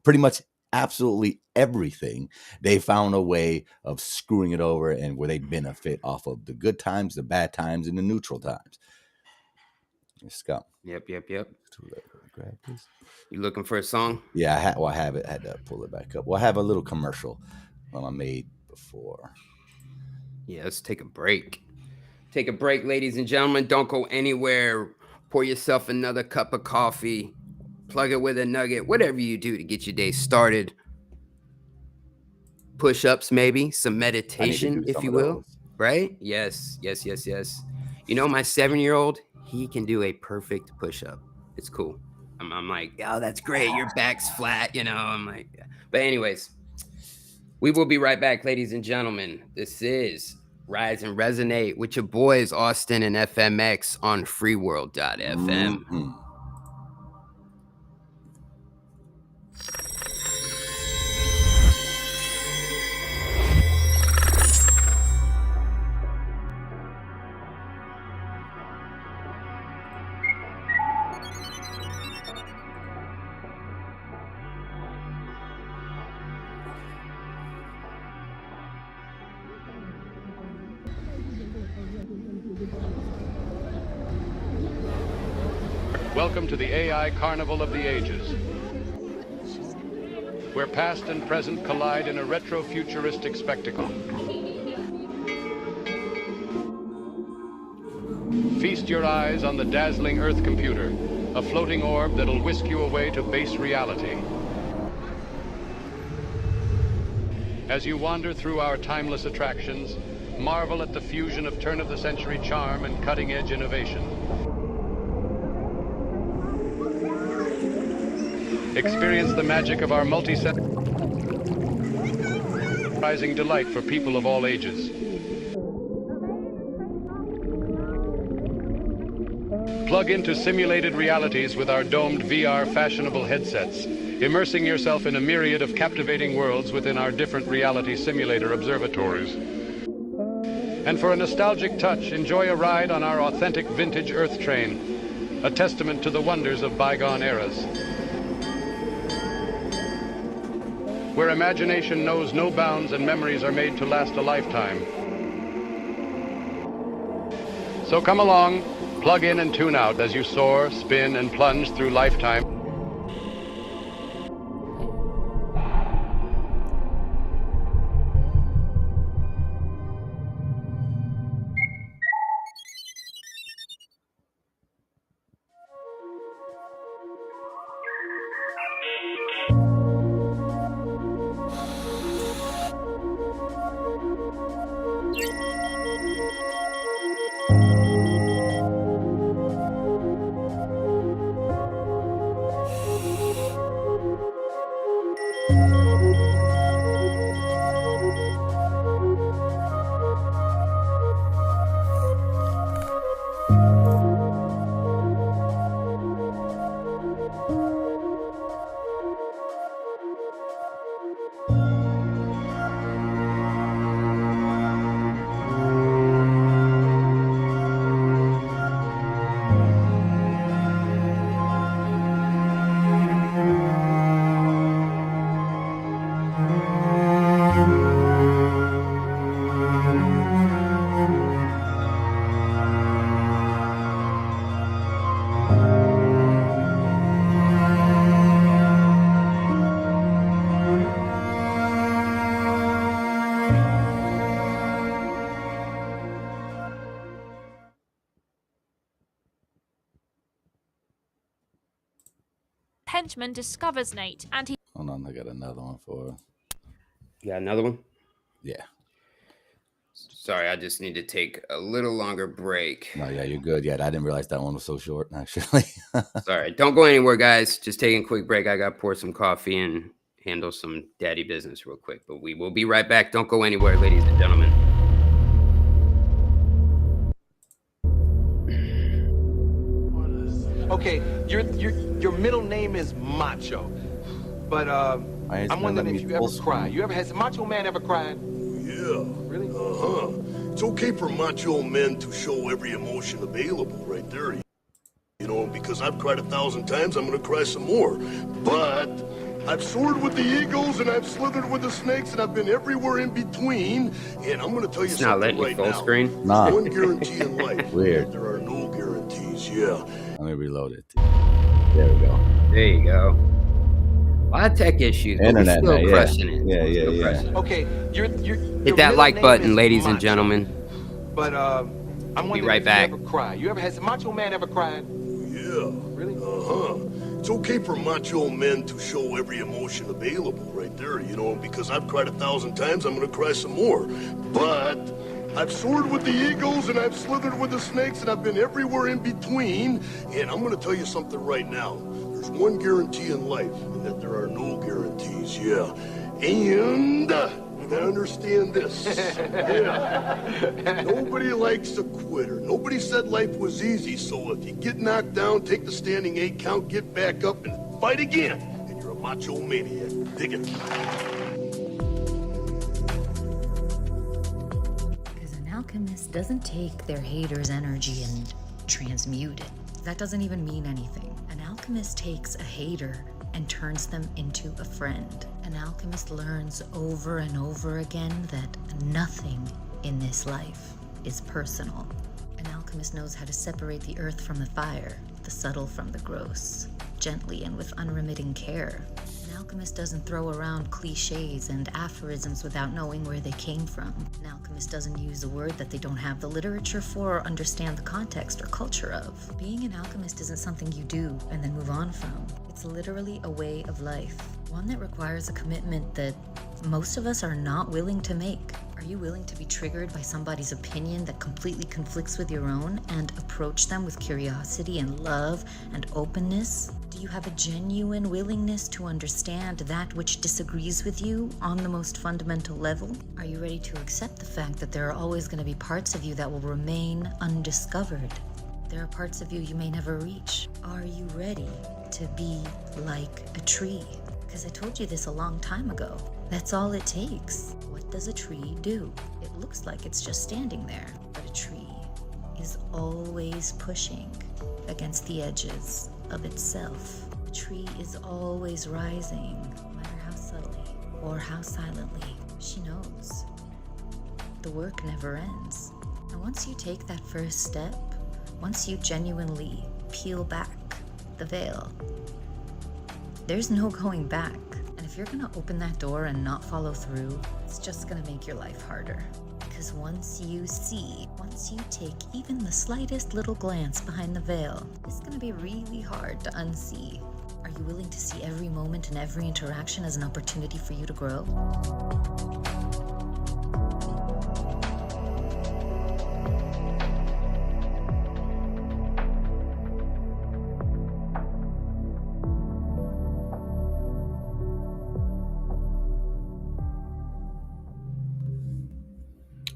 pretty much absolutely everything, they found a way of screwing it over and where they benefit off of the good times, the bad times, and the neutral times. Let's go. Yep. Grab this. You looking for a song? Yeah, I have it. I had to pull it back up. Well, I have a little commercial I made before. Yeah, let's take a break. Take a break, ladies and gentlemen. Don't go anywhere. Pour yourself another cup of coffee. Plug it with a nugget. Whatever you do to get your day started. Push-ups, maybe. Some meditation, if you will. Right? Yes. You know, my 7-year-old, he can do a perfect push-up. It's cool. I'm like, oh, that's great. Your back's flat, I'm like, yeah. But anyways, we will be right back, ladies and gentlemen. This is Rise and Resonate with your boys, Austin and FMX on freeworld.fm. Mm-hmm. Welcome to the AI Carnival of the Ages, where past and present collide in a retro-futuristic spectacle. Feast your eyes on the dazzling Earth computer, a floating orb that'll whisk you away to base reality. As you wander through our timeless attractions, marvel at the fusion of turn-of-the-century charm and cutting-edge innovation. Experience the magic of our multi-sensory delight for people of all ages. Plug into simulated realities with our domed VR fashionable headsets, immersing yourself in a myriad of captivating worlds within our different reality simulator observatories. And for a nostalgic touch, enjoy a ride on our authentic vintage Earth train, a testament to the wonders of bygone eras. Where imagination knows no bounds and memories are made to last a lifetime. So come along, plug in and tune out as you soar, spin, and plunge through lifetime. Henchman discovers Nate and he... Hold on, I got another one for... You got another one? Yeah. Sorry, I just need to take a little longer break. No, yeah, you're good. Yeah, I didn't realize that one was so short, actually. Sorry, don't go anywhere, guys. Just taking a quick break. I got to pour some coffee and handle some daddy business real quick. But we will be right back. Don't go anywhere, ladies and gentlemen. Okay, your middle name is Macho, but I'm wondering if you ever cry. You ever has Macho Man ever cried? Yeah. Really? It's okay for macho men to show every emotion available right there. You know, because I've cried 1,000 times, I'm gonna cry some more. But I've soared with the eagles and I've slithered with the snakes and I've been everywhere in between. And I'm gonna tell you something right now. Full screen? Nah. One guarantee in life. Weird. There are no guarantees. Yeah. Let me reload it. There we go. There you go. A lot of tech issues, but Internet, we're still man, crushing it. Yeah. Okay, hit that like button, ladies and gentlemen. But I'm wondering right if back. you ever cry. You ever has Macho Man ever cried? Yeah. Really? It's okay for macho men to show every emotion available right there, you know, because I've cried 1,000 times, I'm gonna cry some more. But I've soared with the eagles and I've slithered with the snakes and I've been everywhere in between. And I'm gonna tell you something right now. There's one guarantee in life, and that there are no guarantees, yeah. And I understand this. Yeah. Nobody likes a quitter. Nobody said life was easy, so if you get knocked down, take the standing 8 count, get back up, and fight again. And you're a macho maniac. Dig it. Because an alchemist doesn't take their haters' energy and transmute it. That doesn't even mean anything. An alchemist takes a hater and turns them into a friend. An alchemist learns over and over again that nothing in this life is personal. An alchemist knows how to separate the earth from the fire, the subtle from the gross, gently and with unremitting care. An alchemist doesn't throw around cliches and aphorisms without knowing where they came from. An alchemist doesn't use a word that they don't have the literature for or understand the context or culture of. Being an alchemist isn't something you do and then move on from. It's literally a way of life, one that requires a commitment that most of us are not willing to make. Are you willing to be triggered by somebody's opinion that completely conflicts with your own and approach them with curiosity and love and openness? Do you have a genuine willingness to understand that which disagrees with you on the most fundamental level? Are you ready to accept the fact that there are always going to be parts of you that will remain undiscovered? There are parts of you you may never reach. Are you ready to be like a tree? Because I told you this a long time ago. That's all it takes. What does a tree do? It looks like it's just standing there, but a tree is always pushing against the edges of itself. A tree is always rising, no matter how subtly or how silently. She knows. The work never ends. And once you take that first step, once you genuinely peel back the veil, there's no going back. And if you're gonna open that door and not follow through, it's just gonna make your life harder. Because once you take even the slightest little glance behind the veil, it's gonna be really hard to unsee. Are you willing to see every moment and every interaction as an opportunity for you to grow?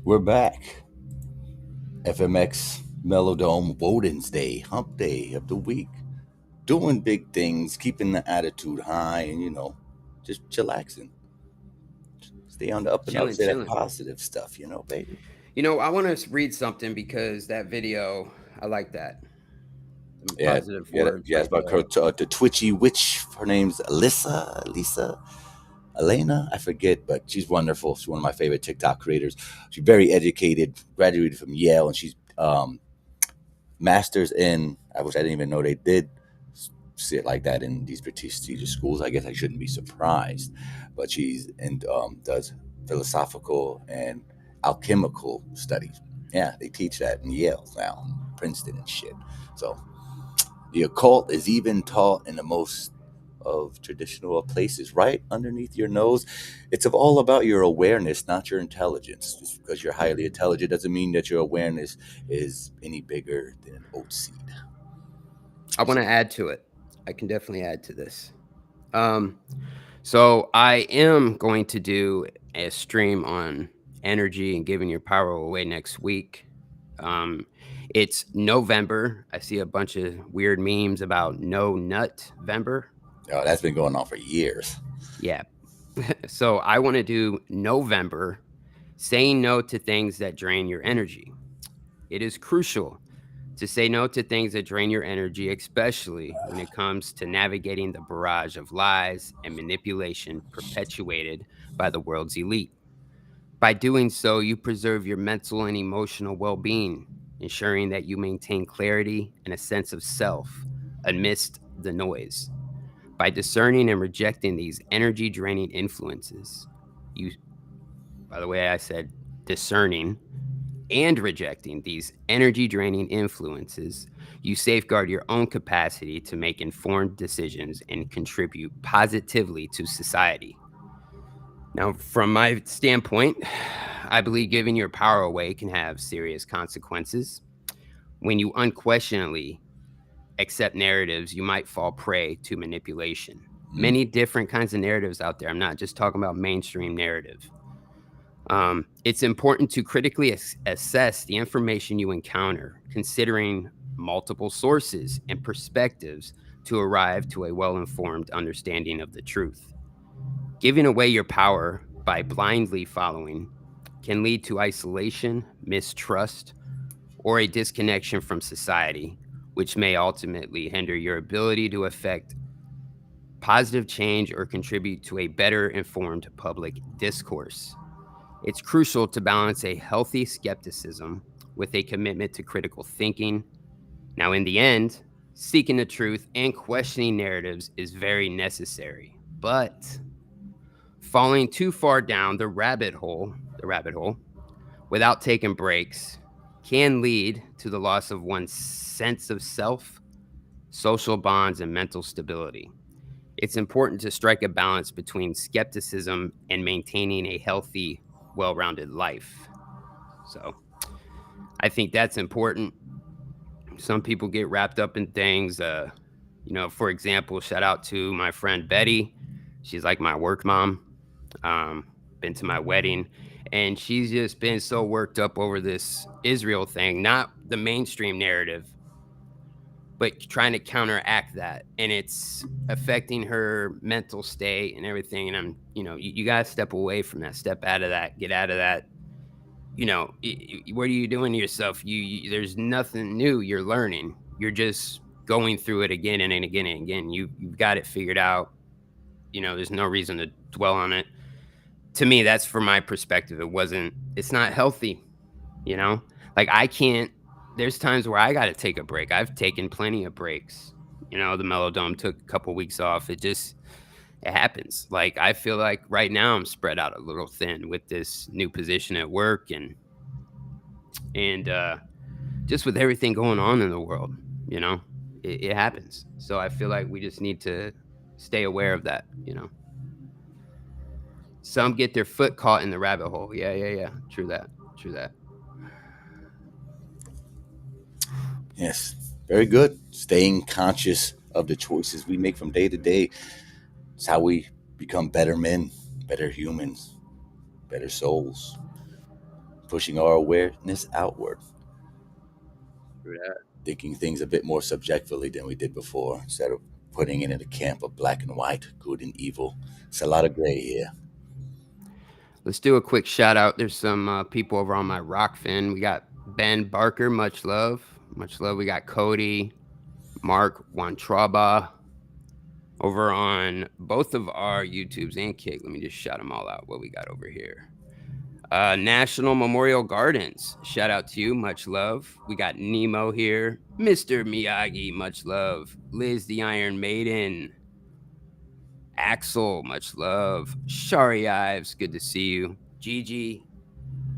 We're back. FMX, MellowDome, Woden's Day, hump day of the week. Doing big things, keeping the attitude high, and, just chillaxing. Stay on the up and up, say that positive stuff, baby. I want to read something because that video, I like that. Positive words. Yeah, about her, the twitchy witch. Her name's Lisa. Elena, I forget, but she's wonderful. She's one of my favorite TikTok creators. She's very educated, graduated from Yale, and she's master's in, I wish I didn't even know they did sit like that in these prestigious schools. I guess I shouldn't be surprised. But she's does philosophical and alchemical studies. Yeah, they teach that in Yale now, Princeton and shit. So the occult is even taught in the most of traditional places, right underneath your nose. It's all about your awareness, not your intelligence. Just because you're highly intelligent doesn't mean that your awareness is any bigger than an oat seed. I want to add to it. I can definitely add to this. So I am going to do a stream on energy and giving your power away next week. It's November. I see a bunch of weird memes about no nut-vember. Oh, that's been going on for years. Yeah. So I want to do November, saying no to things that drain your energy. It is crucial to say no to things that drain your energy, especially when it comes to navigating the barrage of lies and manipulation perpetuated by the world's elite. By doing so, you preserve your mental and emotional well-being, ensuring that you maintain clarity and a sense of self amidst the noise. By discerning and rejecting these energy-draining influences, by the way, I said discerning and rejecting these energy-draining influences, you safeguard your own capacity to make informed decisions and contribute positively to society. Now, from my standpoint, I believe giving your power away can have serious consequences. When you unquestionably accept narratives, you might fall prey to manipulation. Many different kinds of narratives out there. I'm not just talking about mainstream narrative. It's important to critically assess the information you encounter, considering multiple sources and perspectives to arrive to a well-informed understanding of the truth. Giving away your power by blindly following can lead to isolation, mistrust, or a disconnection from society, which may ultimately hinder your ability to affect positive change or contribute to a better informed public discourse. It's crucial to balance a healthy skepticism with a commitment to critical thinking. Now, in the end, seeking the truth and questioning narratives is very necessary, but falling too far down the rabbit hole, without taking breaks can lead to the loss of one's sense of self, social bonds, and mental stability. It's important to strike a balance between skepticism and maintaining a healthy, well-rounded life. So I think that's important. Some people get wrapped up in things. For example, shout out to my friend Betty. She's like my work mom. Been to my wedding, and she's just been so worked up over this Israel thing, not the mainstream narrative, but trying to counteract that. And it's affecting her mental state and everything. And I'm, you got to step away from that, step out of that, get out of that. What are you doing to yourself? There's nothing new you're learning. You're just going through it again and again and again. You've got it figured out. There's no reason to dwell on it. To me, that's from my perspective. It's not healthy, like there's times where I got to take a break. I've taken plenty of breaks. The MellowDome took a couple weeks off. It happens. Like, I feel like right now I'm spread out a little thin with this new position at work and just with everything going on in the world, it happens. So I feel like we just need to stay aware of that, Some get their foot caught in the rabbit hole. Yeah. True that. Yes, very good. Staying conscious of the choices we make from day to day. It's how we become better men, better humans, better souls. Pushing our awareness outward. True that. Thinking things a bit more subjectively than we did before, instead of putting it in a camp of black and white, good and evil. It's a lot of gray here. Let's do a quick shout out. There's some people over on my Rokfin. We got Ben Barker, much love. We got Cody, Mark Wantraba over on both of our YouTubes and Kick. Let me just shout them all out. What we got over here? National Memorial Gardens. Shout out to you. Much love. We got Nemo here. Mr. Miyagi. Much love. Liz the Iron Maiden. Axel, much love. Shari Ives, good to see you. Gigi,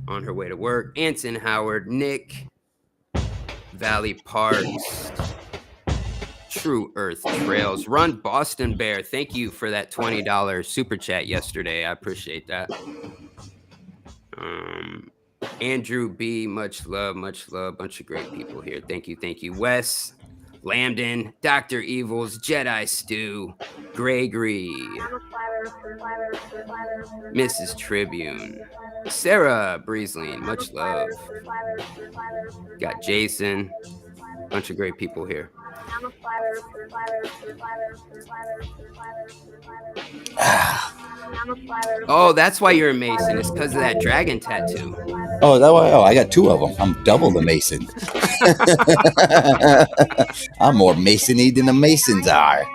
on her way to work. Anson Howard, Nick, Valley Parks, True Earth Trails, Run Boston Bear. Thank you for that $20 super chat yesterday. I appreciate that. Andrew B, much love. Bunch of great people here. Thank you. Wes, Lambden, Dr. Evils, Jedi Stew, Gregory, Mrs. Tribune, Sarah Breesling, much love. Got Jason, bunch of great people here. Oh, that's why you're a Mason. It's because of that dragon tattoo. Oh, is that why? Oh, I got two of them. I'm double the Mason. I'm more Mason-y than the Masons are.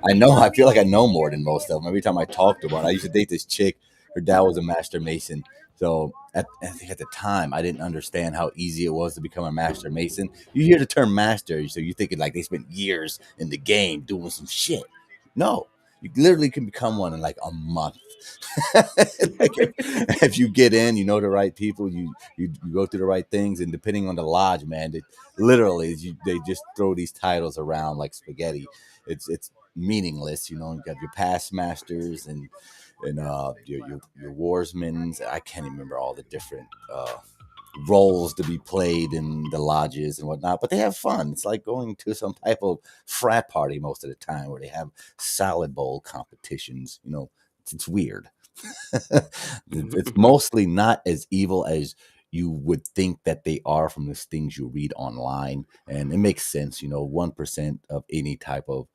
I know. I feel like I know more than most of them. Every time I talk to one, I used to date this chick. Her dad was a master Mason. So I think at the time, I didn't understand how easy it was to become a master Mason. You hear the term master, so you're thinking like they spent years in the game doing some shit. No, you literally can become one in like a month. Like if you get in, you know the right people, you go through the right things, and depending on the lodge, man, they just throw these titles around like spaghetti. It's meaningless, you got your past masters and your warsmen. I can't remember all the different roles to be played in the lodges and whatnot, but they have fun. It's like going to some type of frat party most of the time where they have salad bowl competitions. It's weird. It's mostly not as evil as you would think that they are from the things you read online, and it makes sense. 1% of any type of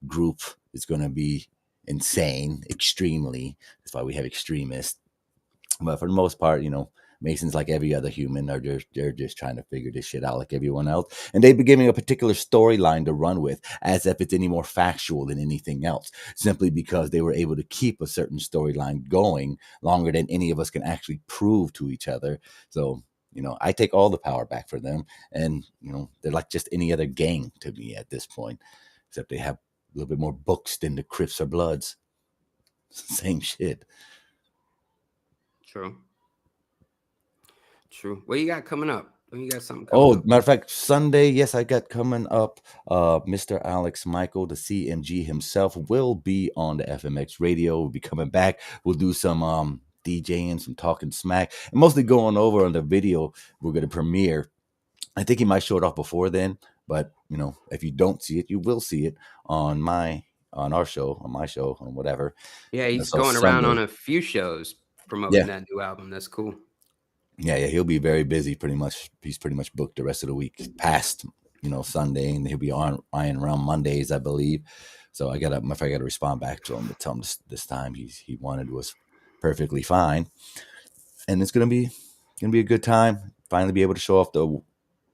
group is going to be insane, extremely. That's why we have extremists. But for the most part, Masons, like every other human, they're just trying to figure this shit out like everyone else. And they've been giving a particular storyline to run with as if it's any more factual than anything else, simply because they were able to keep a certain storyline going longer than any of us can actually prove to each other. So I take all the power back for them, and they're like just any other gang to me at this point, except they have a little bit more books than the Crips or Bloods. Same shit. True. What you got coming up? You got something coming up? Matter of fact, Sunday, yes, I got coming up. Mr. Alex Michael, the CMG himself, will be on the FMX radio. We'll be coming back. We'll do some DJing, some talking smack, and mostly going over on the video we're going to premiere. I think he might show it off before then, but if you don't see it, you will see it on my show, on whatever. Yeah, he's going around on a few shows promoting that new album. That's cool. Yeah, he'll be very busy. He's pretty much booked the rest of the week past Sunday, and he'll be on around Mondays, I believe. So I gotta respond back to him to tell him this time he wanted was perfectly fine, and it's gonna be a good time. Finally, be able to show off the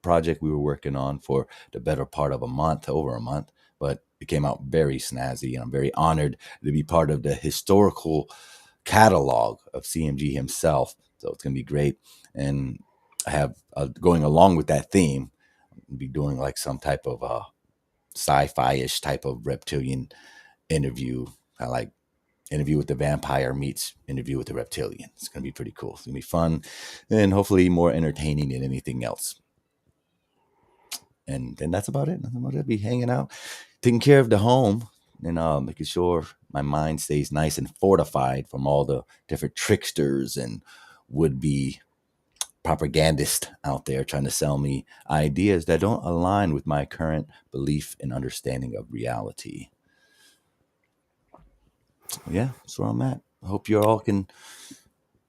project we were working on for the better part of over a month, but it came out very snazzy, and I'm very honored to be part of the historical catalog of CMG himself. So it's going to be great. And I have going along with that theme, I'll be doing like some type of sci-fi-ish type of reptilian interview, kind of like Interview with the Vampire meets Interview with the Reptilian. It's going to be pretty cool. It's going to be fun and hopefully more entertaining than anything else. And then that's about it. I'll be hanging out, taking care of the home, and making sure my mind stays nice and fortified from all the different tricksters and would-be propagandists out there trying to sell me ideas that don't align with my current belief and understanding of reality. Yeah, that's where I'm at. I hope you all can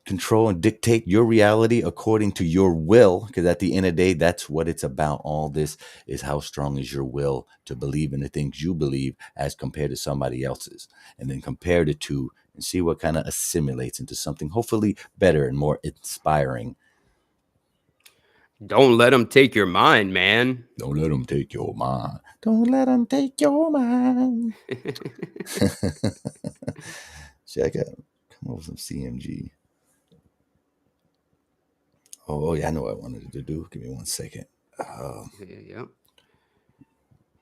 control and dictate your reality according to your will, because at the end of the day, that's what it's about. All this is how strong is your will to believe in the things you believe as compared to somebody else's, and then compare the two and see what kind of assimilates into something hopefully better and more inspiring. Don't let them take your mind, man. Don't let them take your mind. Don't let them take your mind. Check out. Come up with some CMG. Oh, yeah, I know what I wanted to do. Give me 1 second. Yeah.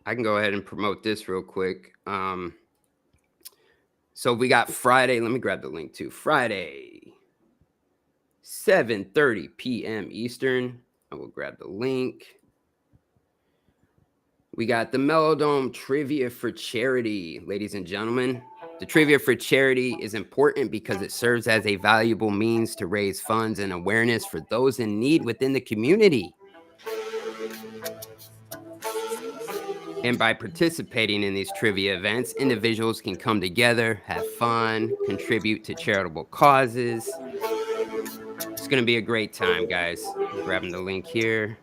I can go ahead and promote this real quick. So we got Friday. Let me grab the link too. Friday, 7:30 p.m. Eastern. I will grab the link. We got the MellowDome Trivia for Charity, ladies and gentlemen. The Trivia for Charity is important because it serves as a valuable means to raise funds and awareness for those in need within the community. And by participating in these trivia events, individuals can come together, have fun, contribute to charitable causes. It's going to be a great time, guys. I'm grabbing the link here.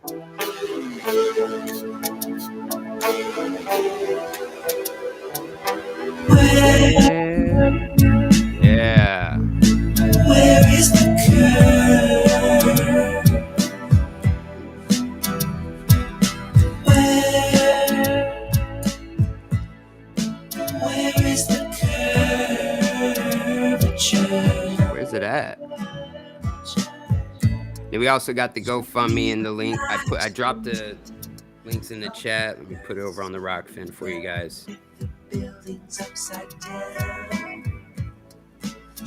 Yeah. Where is the curve? Where is the curvature? Where's it at? And we also got the GoFundMe in the link. I dropped the links in the chat. Let me put it over on the Rokfin for you guys. Buildings upside down.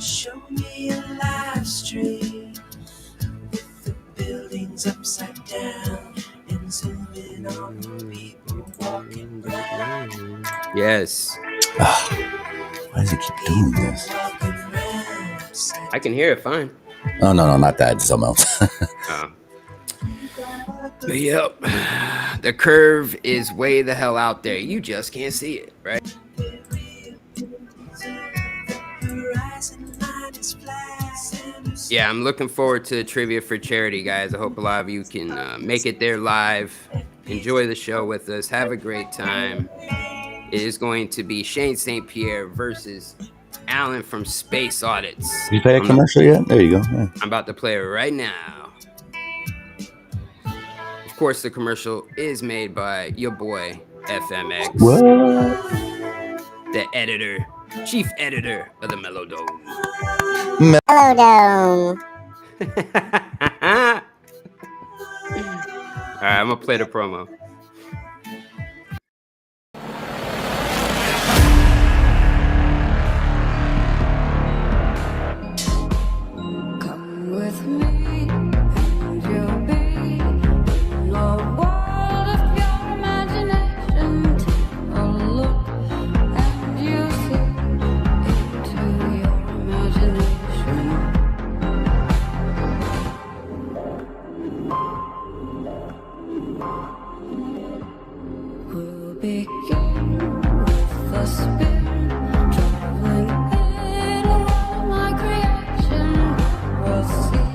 Show me a live stream with the buildings upside down and zoom in on the people walking by. Yes. Why does it keep doing this? I can hear it fine. Oh, no, not that. Something else. Yep. The curve is way the hell out there. You just can't see it, right? Yeah, I'm looking forward to Trivia for Charity, guys. I hope a lot of you can make it there live. Enjoy the show with us. Have a great time. It is going to be Shane St. Pierre versus Alan from Space Audits. Did you play a commercial yet? There you go. Yeah. I'm about to play it right now. Of course, the commercial is made by your boy, FMX. What? The editor, chief editor of the MellowDome. MellowDome. right, I'm gonna play the promo. Come with me, and you'll be in a world of pure imagination. Take a look, and you'll see into your imagination. We'll begin with a spin, traveling in a world of my creation. We'll see,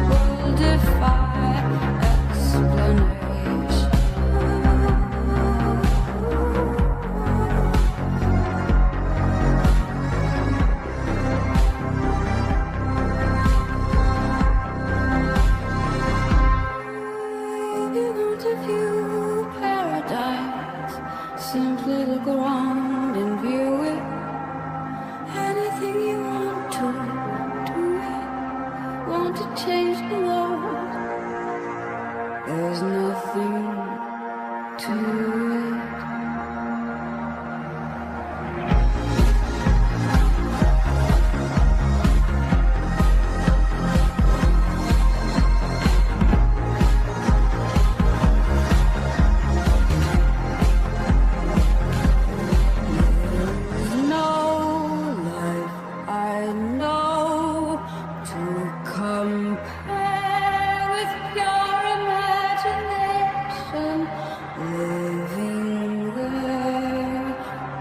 we'll defy explanation. If you want to view paradise, simply look around and view it. Anything you want to do it. Want to change the world? There's nothing to it. No life I know to compare with pure imagination. Living there,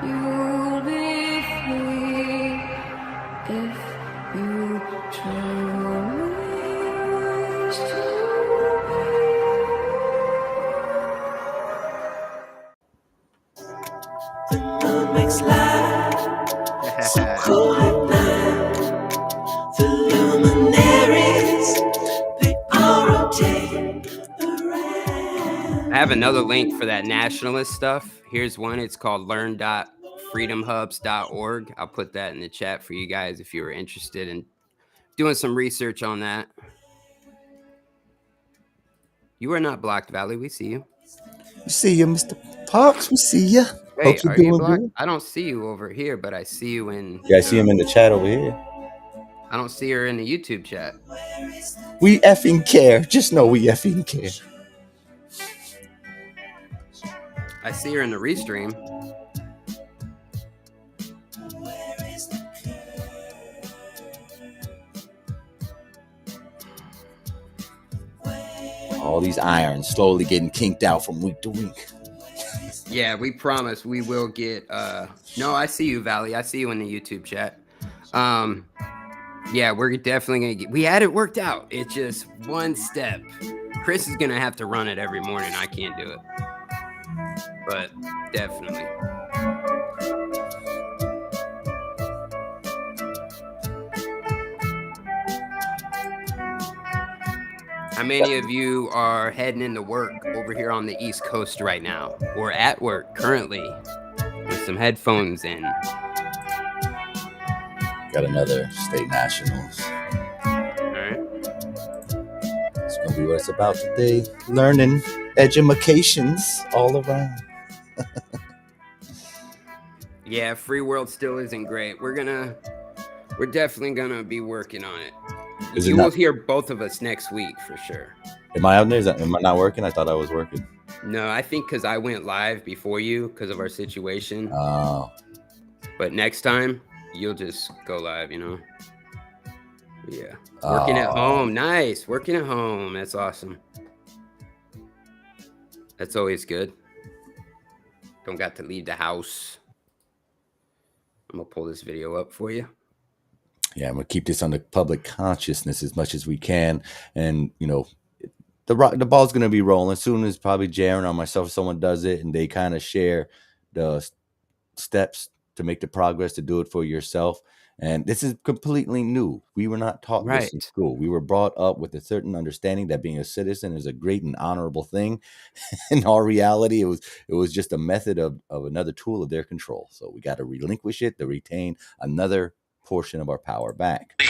you'll be free if you truly wish to be. The moon makes light so cool at night. The luminaries, they all rotate around. I have another link for that nationalist stuff. Here's one. It's called learn.freedomhubs.org. I'll put that in the chat for you guys if you were interested in doing some research on that. You are not blocked, Valley. We see you. We see you, Mr. Parks. We see you. Hey, Hope you're are you doing blocked? good. I don't see you over here, but I see you in. Yeah, I see him in the chat over here. I don't see her in the YouTube chat. We effing care. Just know we effing care. I see her in the restream. All these irons slowly getting kinked out from week to week. Yeah, we promise we will get no, I see you, Valley. I see you in the YouTube chat. Yeah, we're definitely gonna get, we had it worked out. It's just one step. Chris is gonna have to run it every morning. I can't do it. But definitely. How many of you are heading into work over here on the East Coast right now, or at work currently with some headphones in? Got another state nationals. All right. It's gonna be what it's about today. Learning educations all around. Yeah, free world still isn't great. We're definitely gonna be working on it. You will hear both of us next week for sure. Am I out there? Am I not working? I thought I was working. No, I think because I went live before you because of our situation. Oh. But next time, you'll just go live, you know? Yeah. Working at home. Nice. Working at home. That's awesome. That's always good. Don't got to leave the house. I'm going to pull this video up for you. Yeah, I'm going to keep this under public consciousness as much as we can. And, you know, the ball's going to be rolling. As soon as probably Jaron or myself, if someone does it and they kind of share the steps to make the progress to do it for yourself. And this is completely new. We were not taught this in school. We were brought up with a certain understanding that being a citizen is a great and honorable thing. In our reality, it was just a method of another tool of their control. So we got to relinquish it to retain another portion of our power back.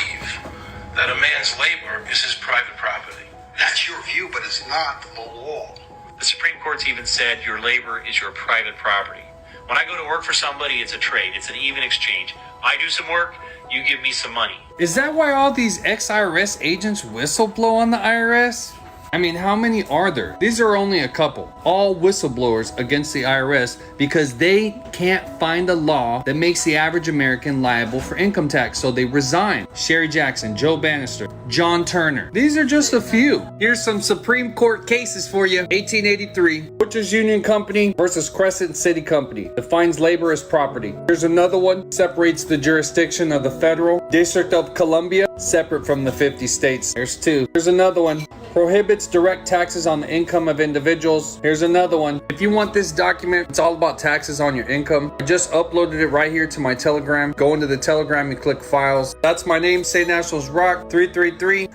That a man's labor is his private property. That's your view, but it's not the law. The Supreme Court's even said your labor is your private property. When I go to work for somebody, it's a trade. It's an even exchange. I do some work, you give me some money. Is that why all these ex-IRS agents whistleblow on the IRS? I mean, how many are there? These are only a couple. All whistleblowers against the IRS because they can't find a law that makes the average American liable for income tax, so they resign. Sherry Jackson, Joe Bannister, John Turner. These are just a few. Here's some Supreme Court cases for you. 1883, Butchers Union Company versus Crescent City Company. Defines labor as property. Here's another one. Separates the jurisdiction of the federal District of Columbia separate from the 50 states. There's two. Here's another one. Prohibits direct taxes on the income of individuals. Here's another one. If you want this document, it's all about taxes on your income. I just uploaded it right here to my Telegram. Go into the Telegram and click files. That's my name, State Nationals Rock 333.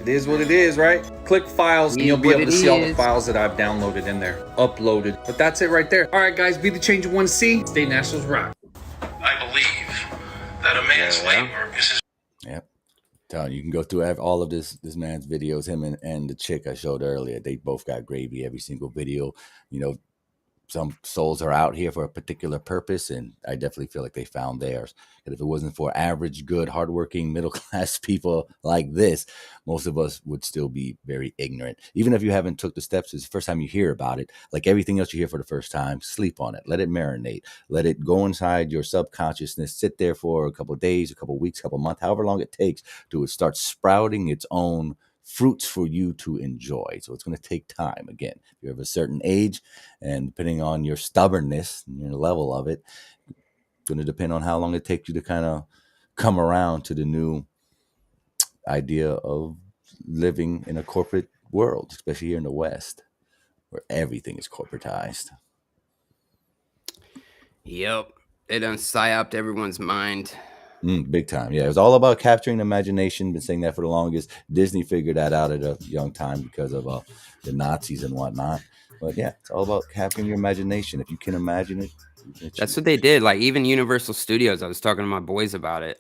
It is what it is, right? Click files and you'll be able to see all the files that I've downloaded in there, uploaded. But that's it right there. All right, guys, be the change you want to see. State Nationals Rock. I believe that a man's labor is his... Yep. Telling you can go through all of this man's videos, him and the chick I showed earlier. They both got gravy every single video. You know, some souls are out here for a particular purpose, and I definitely feel like they found theirs. And if it wasn't for average, good, hardworking, middle-class people like this, most of us would still be very ignorant. Even if you haven't took the steps, it's the first time you hear about it. Like everything else you hear for the first time, sleep on it. Let it marinate. Let it go inside your subconsciousness. Sit there for a couple of days, a couple of weeks, a couple of months, however long it takes to start sprouting its own fruits for you to enjoy. So it's going to take time. Again, if you're of a certain age, and depending on your stubbornness and your level of it, it's going to depend on how long it takes you to kind of come around to the new idea of living in a corporate world, especially here in the West, where everything is corporatized. Yep. It done psyoped everyone's mind. Big time. Yeah, it was all about capturing imagination. Been saying that for the longest. Disney figured that out at a young time because of the Nazis and whatnot. But yeah, it's all about capturing your imagination. If you can imagine it. That's what they did. Like even Universal Studios, I was talking to my boys about it,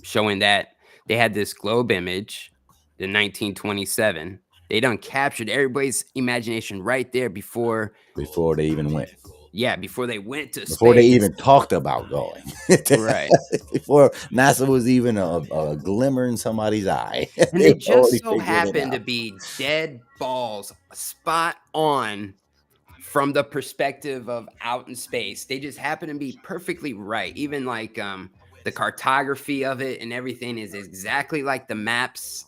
showing that they had this globe image in 1927. They done captured everybody's imagination right there before they even went. Yeah, before they went to space. Before they even talked about going. Right. Before NASA was even a glimmer in somebody's eye. And they just so happened to be dead balls, spot on from the perspective of out in space. They just happen to be perfectly right. Even like the cartography of it and everything is exactly like the maps.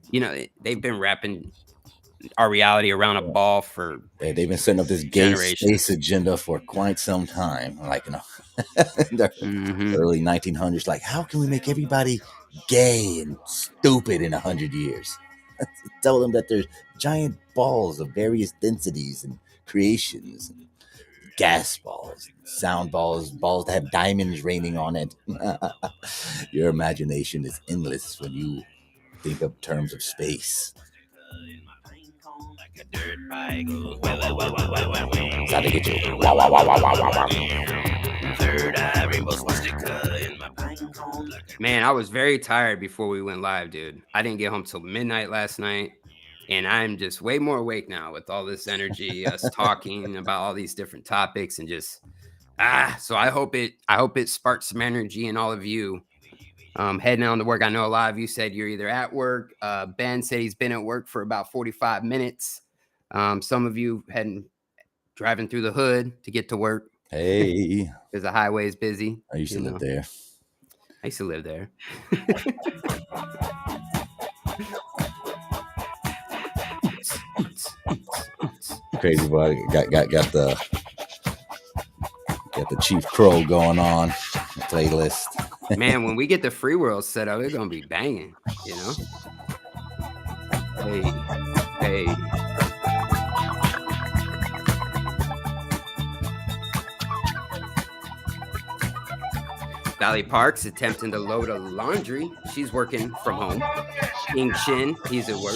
You know, they've been wrapping our reality around a ball for they've been setting up this gay space agenda for quite some time. Like, you know, in the early 1900s, like, how can we make everybody gay and stupid in 100 years? Tell them that there's giant balls of various densities and creations, and gas balls, sound balls, balls that have diamonds raining on it. Your imagination is endless when you think of terms of space. Try to get you. Man, I was very tired before we went live, dude. I didn't get home till midnight last night, and I'm just way more awake now with all this energy, us talking about all these different topics, and just so I hope it sparks some energy in all of you. Heading on to work. I know a lot of you said you're either at work. Ben said he's been at work for about 45 minutes. Some of you driving through the hood to get to work. Hey, because the highway is busy. I used to live there. I used to live there. Crazy boy, got the Chief Crow going on the playlist. Man, when we get the free world set up, it's gonna be banging, you know. Hey. Dolly Parks attempting to load a laundry. She's working from home. King Shin, he's at work.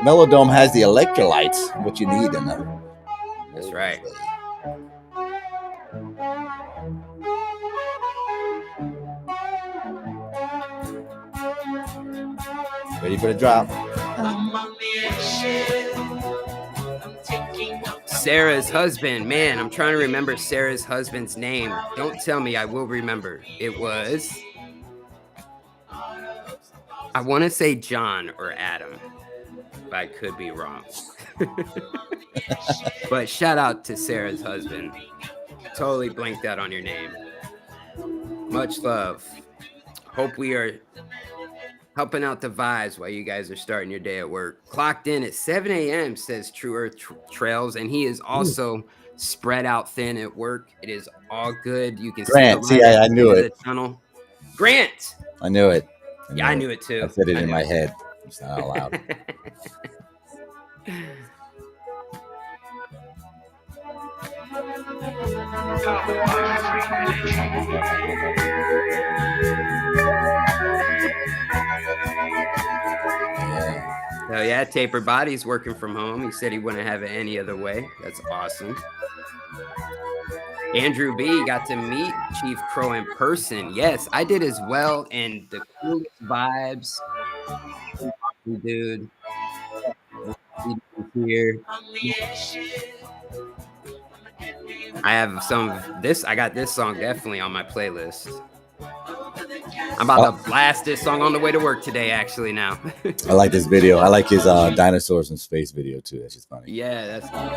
MellowDome has the electrolytes, what you need in them. That's right. Ready for the drop. Sarah's husband. Man, I'm trying to remember Sarah's husband's name. Don't tell me, I will remember. It was, I want to say John or Adam, but I could be wrong. But shout out to Sarah's husband. Totally blanked out on your name. Much love. Hope we are helping out the vibes while you guys are starting your day at work. Clocked in at 7 a.m. says True Earth Trails, and he is also spread out thin at work. It is all good. You can Grant, see the light I knew at it. the tunnel. Grant. I knew it. I knew it too. I said it in my head. It's not out loud. Oh yeah, Taper Body's working from home. He said he wouldn't have it any other way. That's awesome. Andrew B got to meet Chief Crow in person. Yes, I did as well. And the coolest vibes, dude. Here. I have some of this. I got this song definitely on my playlist. I'm about to blast this song on the way to work today, actually, now. I like this video. I like his dinosaurs in space video, too. That's just funny. Yeah, that's great.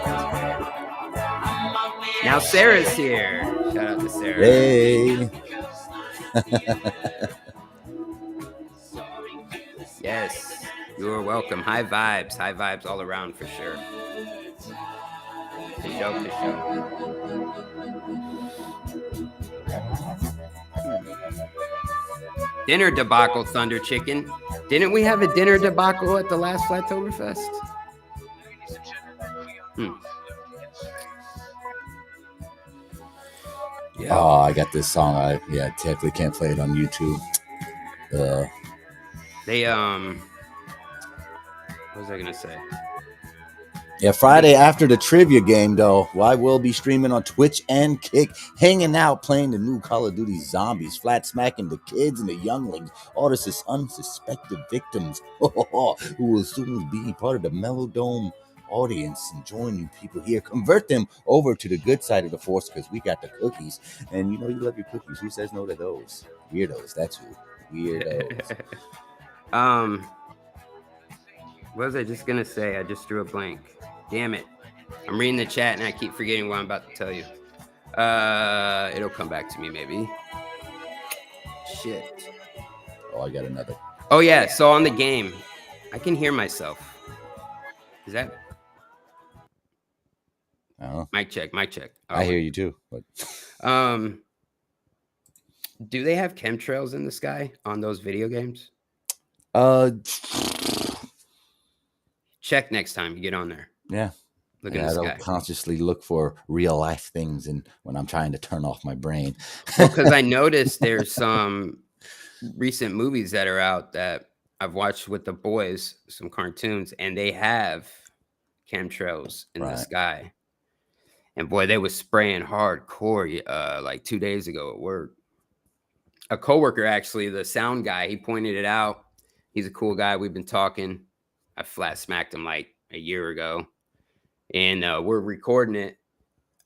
Now Sarah's here. Shout out to Sarah. Hey. Yes, you are welcome. High vibes all around for sure. For sure. Dinner debacle, Thunder Chicken. Didn't we have a dinner debacle at the last Flattoberfest? Yeah. Oh, I got this song. I technically can't play it on YouTube. They what was I gonna say? Yeah, Friday after the trivia game, though, I will be streaming on Twitch and Kick, hanging out, playing the new Call of Duty Zombies, flat smacking the kids and the younglings, all the unsuspected victims who will soon be part of the MellowDome audience and join you people here. Convert them over to the good side of the force because we got the cookies. And you know you love your cookies. Who says no to those? Weirdos, that's who. Weirdos. What was I just gonna say? I just drew a blank. Damn it. I'm reading the chat and I keep forgetting what I'm about to tell you. It'll come back to me maybe. Shit. Oh, I got another. Oh yeah, so on the game, I can hear myself. Is that? Oh. Mic check. Oh, I hear you too. But do they have chemtrails in the sky on those video games? Check next time you get on there. Yeah. Look at the sky. I don't consciously look for real life things and when I'm trying to turn off my brain. Well, because I noticed there's some recent movies that are out that I've watched with the boys, some cartoons, and they have chemtrails in the sky. And boy, they was spraying hardcore like 2 days ago at work. A coworker, actually, the sound guy, he pointed it out. He's a cool guy. We've been talking. I flat smacked him like a year ago. And we're recording it.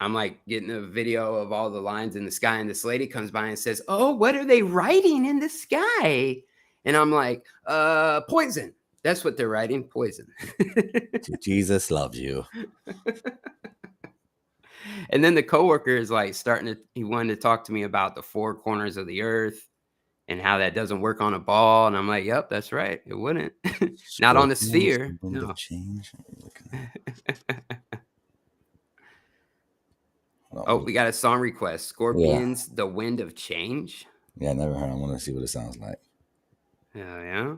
I'm like getting a video of all the lines in the sky. And this lady comes by and says, "Oh, what are they writing in the sky?" And I'm like, poison. That's what they're writing. Poison. Jesus loves you. And then the coworker is like he wanted to talk to me about the four corners of the earth and how that doesn't work on a ball. And I'm like, yep, that's right. It wouldn't. Not on a sphere. No. Change. Oh, we got a song request. Scorpions, The Wind of Change. Yeah, I never heard. I want to see what it sounds like. Yeah.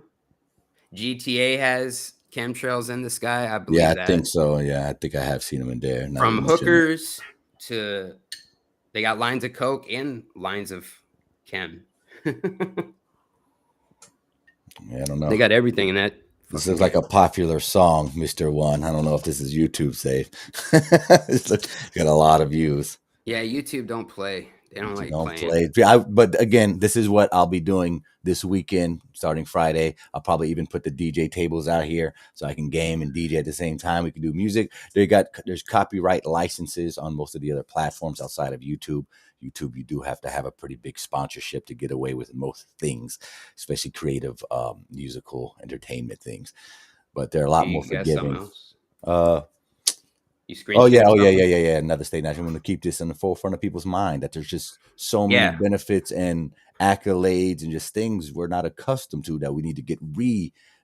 GTA has chemtrails in the sky. I believe that. Yeah, I think so. Yeah, I think I have seen them in there. From hookers to, they got lines of coke and lines of chem. Yeah, I don't know. They got everything in that. This is like a popular song, Mr. One. I don't know if this is YouTube safe. It's got a lot of views. Yeah, YouTube don't play. They don't like don't playing. play. But again, this is what I'll be doing this weekend, starting Friday. I'll probably even put the DJ tables out here so I can game and DJ at the same time. We can do music. There's copyright licenses on most of the other platforms outside of YouTube. YouTube, you do have to have a pretty big sponsorship to get away with most things, especially creative, musical, entertainment things. But they're a lot more forgiving. Oh yeah. Another state national. I'm going to keep this in the forefront of people's mind that there's just so many benefits and accolades and just things we're not accustomed to that we need to get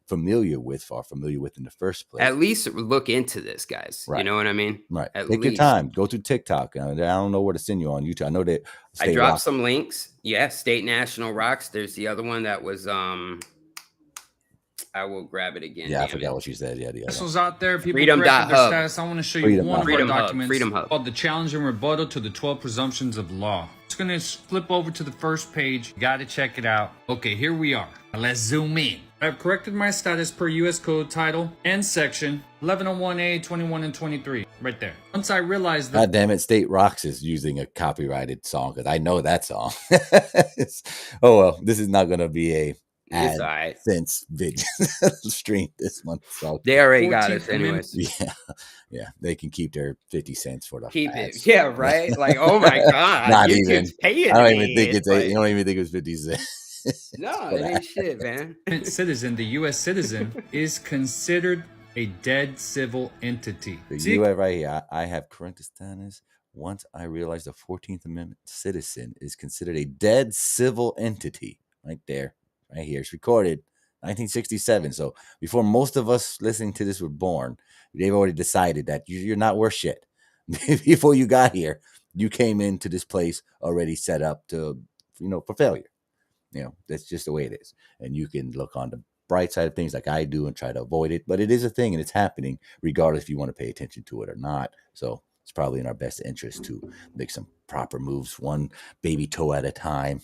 familiar with in the first place. At least look into this, guys. Right. You know what I mean? Right. Take your time. Go to TikTok. I don't know where to send you on YouTube. I know that I dropped some links. Yeah, State National Rocks. There's the other one that was I will grab it again. Yeah, I forgot what you said. Yeah, Missiles out there. People Freedom corrected their Hub. status. I want to show you one of our documents Freedom Hub. called The Challenge and Rebuttal to the 12 Presumptions of Law. Just going to flip over to the first page. Got to check it out. Okay, here we are. Now let's zoom in. I've corrected my status per U.S. Code title and section 1101A, 21, and 23. Right there. Once I realized that... God damn it, State Rocks is using a copyrighted song because I know that song. Oh, well, this is not going to be a since video stream this month. So they already got us anyways. Yeah, they can keep their 50 cents for the keep it. Yeah, right. Like, oh my god, not even. I don't even think it's. You don't even think it was 50 cents. No, it ain't shit, man. Citizen, the U.S. citizen is considered a dead civil entity. The U.S. right here. I have current status. Once I realized the 14th Amendment citizen is considered a dead civil entity. Right there. Right here. It's recorded 1967. So before most of us listening to this were born, they've already decided that you're not worth shit. Before you got here, you came into this place already set up to, for failure. That's just the way it is. And you can look on the bright side of things like I do and try to avoid it. But it is a thing and it's happening regardless if you want to pay attention to it or not. So it's probably in our best interest to make some proper moves, one baby toe at a time.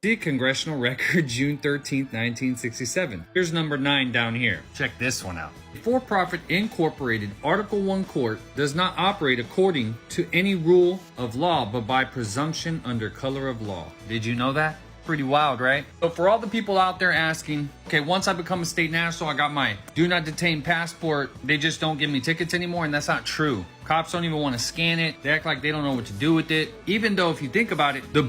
See Congressional Record, June 13th, 1967. Here's number 9 down here. Check this one out. A for-profit incorporated Article 1 court does not operate according to any rule of law, but by presumption under color of law. Did you know that? Pretty wild, right? So for all the people out there asking, okay, once I become a state national, I got my do not detain passport, they just don't give me tickets anymore, and that's not true. Cops don't even want to scan it. They act like they don't know what to do with it. Even though if you think about it, the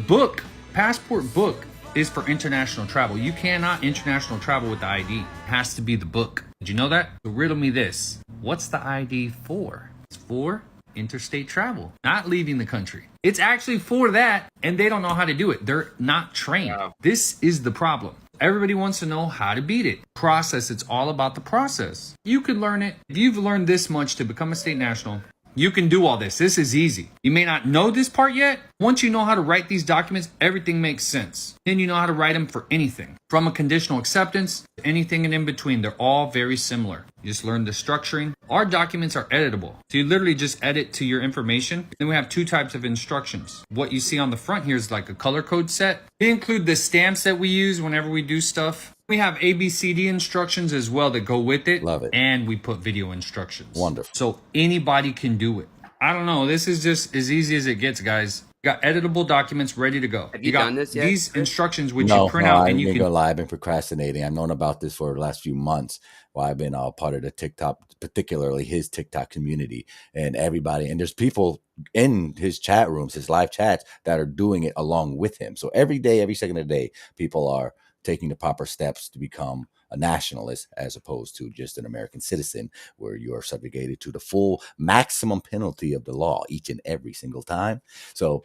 passport book is for international travel. You cannot international travel with the ID. It has to be the book. Did you know that? So riddle me this. What's the ID for? It's for interstate travel, not leaving the country. It's actually for that, and they don't know how to do it. They're not trained. Wow. This is the problem. Everybody wants to know how to beat it. Process, it's all about the process. You could learn it. If you've learned this much to become a state national, you can do all this. This is easy. You may not know this part yet. Once you know how to write these documents, everything makes sense. Then you know how to write them for anything. From a conditional acceptance to anything in between. They're all very similar. You just learn the structuring. Our documents are editable. So you literally just edit to your information. Then we have 2 types of instructions. What you see on the front here is like a color code set. They include the stamps that we use whenever we do stuff. We have ABCD instructions as well that go with it. Love it. And we put video instructions. Wonderful. So anybody can do it. I don't know. This is just as easy as it gets, guys. You got editable documents ready to go. Have you done this yet? These instructions which you print out and you can... gonna lie. I've been procrastinating. I've known about this for the last few months while I've been part of the TikTok, particularly his TikTok community, and everybody. And there's people in his chat rooms, his live chats, that are doing it along with him. So every day, every second of the day, people are taking the proper steps to become a nationalist as opposed to just an American citizen, where you are subjugated to the full maximum penalty of the law each and every single time. So,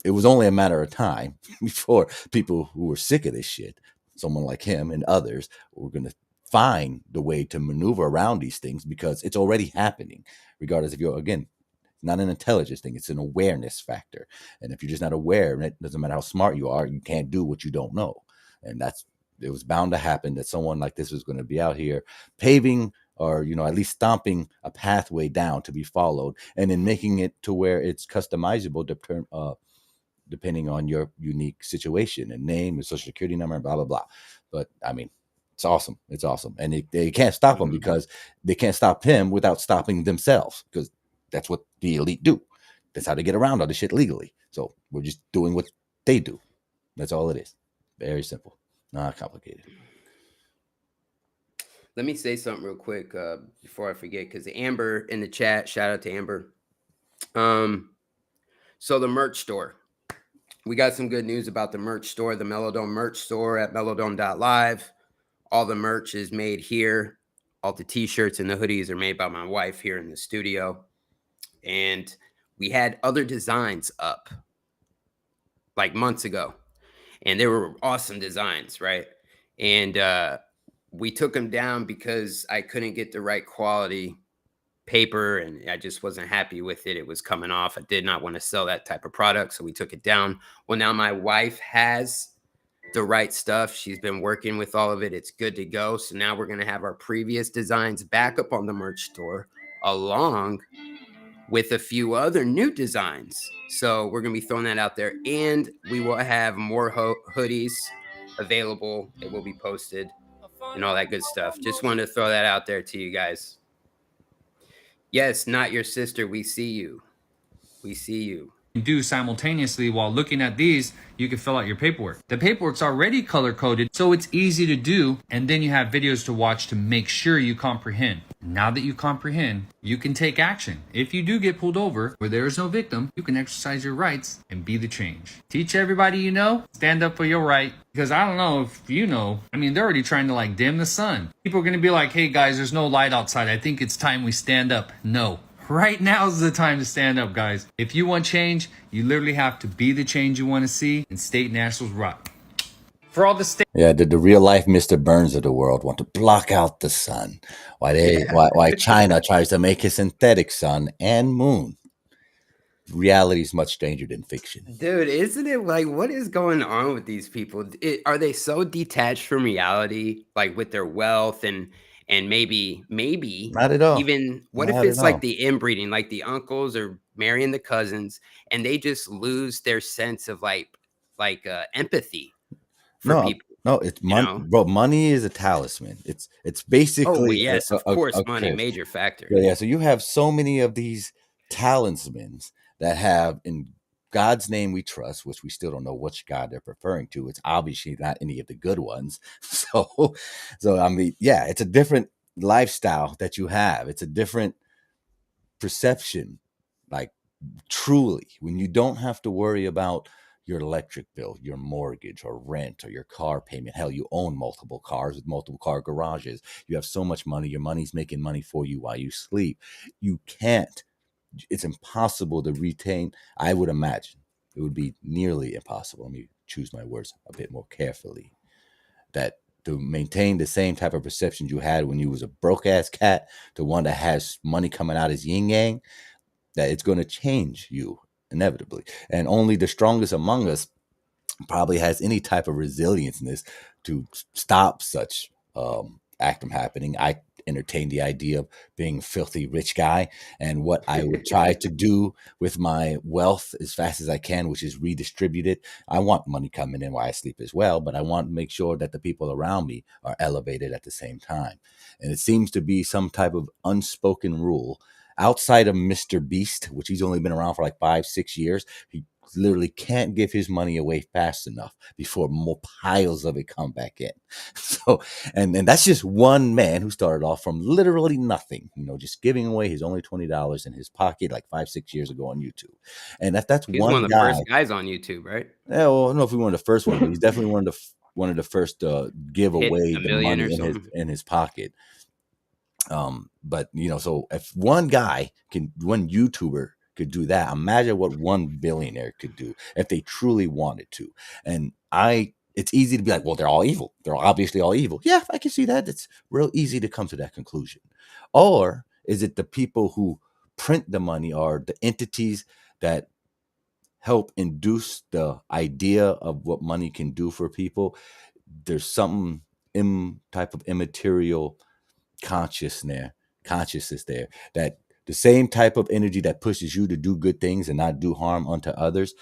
it was only a matter of time before people who were sick of this shit, someone like him and others, were going to find the way to maneuver around these things, because it's already happening, regardless if you're, again, not an intelligence thing, it's an awareness factor. And if you're just not aware, and it doesn't matter how smart you are, you can't do what you don't know. And it was bound to happen that someone like this was going to be out here paving, or, at least stomping a pathway down to be followed, and then making it to where it's customizable depending on your unique situation and name and social security number and blah, blah, blah. But I mean, it's awesome. It's awesome. And they can't stop him, because they can't stop him without stopping themselves, because that's what the elite do. that's how they get around all the shit legally. So we're just doing what they do. That's all it is. Very simple, not complicated. Let me say something real quick before I forget, because Amber in the chat, shout out to Amber. So the merch store, we got some good news about the merch store, the MellowDome merch store at mellowdome.live. All the merch is made here. All the t-shirts and the hoodies are made by my wife here in the studio. And we had other designs up like months ago, and they were awesome designs, right? And we took them down because I couldn't get the right quality paper, and I just wasn't happy with it. It was coming off. I did not want to sell that type of product, so we took it down. Well, now my wife has the right stuff. She's been working with all of it. It's good to go. So now we're going to have our previous designs back up on the merch store, along with a few other new designs. So we're going to be throwing that out there, and we will have more hoodies available. It will be posted and all that good stuff. Just wanted to throw that out there to you guys. Yes, not your sister. We see you. We see you. Do simultaneously while looking at these, you can fill out your paperwork. The paperwork's already color coded, so it's easy to do, and then you have videos to watch to make sure you comprehend. Now that you comprehend, you can take action. If you do get pulled over where there is no victim, you can exercise your rights and be the change. Teach everybody you know, stand up for your right, because I don't know if you know, I mean, they're already trying to like dim the sun. People are going to be like, hey guys, there's no light outside. I think it's time we stand up. No. Right now is the time to stand up, guys. If you want change, you literally have to be the change you want to see, and state nationals rock. For all the state, the real life Mr. Burns of the world want to block out the sun, why China tries to make a synthetic sun and moon. Reality is much stranger than fiction, dude. Isn't it like, what is going on with these people? Are they so detached from reality, like with their wealth and maybe not at all. Even what Not if it's at like all. the inbreeding, like the uncles are marrying the cousins, and they just lose their sense of empathy for people. No, it's money, bro. Money is a talisman. It's basically yes, of course, money, major factor. Yeah. So you have so many of these talismans that have, in God's name we trust, which we still don't know which God they're referring to. It's obviously not any of the good ones. So I mean, yeah, it's a different lifestyle that you have. It's a different perception, like truly, when you don't have to worry about your electric bill, your mortgage or rent or your car payment. Hell, you own multiple cars with multiple car garages. You have so much money. Your money's making money for you while you sleep. You can't. It's impossible to retain. I would imagine it would be nearly impossible. Let me choose my words a bit more carefully. That to maintain the same type of perception you had when you was a broke ass cat to one that has money coming out as yin yang, that it's going to change you inevitably. And only the strongest among us probably has any type of resilience in this to stop such act from happening. I entertain the idea of being a filthy rich guy, and what I would try to do with my wealth as fast as I can, which is redistribute it. I want money coming in while I sleep as well, but I want to make sure that the people around me are elevated at the same time. And it seems to be some type of unspoken rule outside of Mr. Beast, which he's only been around for like 5-6 years. He literally can't give his money away fast enough before more piles of it come back in. So, and that's just one man who started off from literally nothing, just giving away his only $20 in his pocket like 5-6 years ago on YouTube. And that's he's one of the first guys on YouTube, right? Yeah, well, I don't know if he was one of the first ones, but he's definitely one of the first to give away the money in his pocket. But so if one YouTuber could do that, imagine what one billionaire could do if they truly wanted to. And it's easy to be like, well, they're all evil. They're obviously all evil. Yeah, I can see that. It's real easy to come to that conclusion. Or is it the people who print the money or the entities that help induce the idea of what money can do for people? There's some type of immaterial consciousness there, that the same type of energy that pushes you to do good things and not do harm unto others,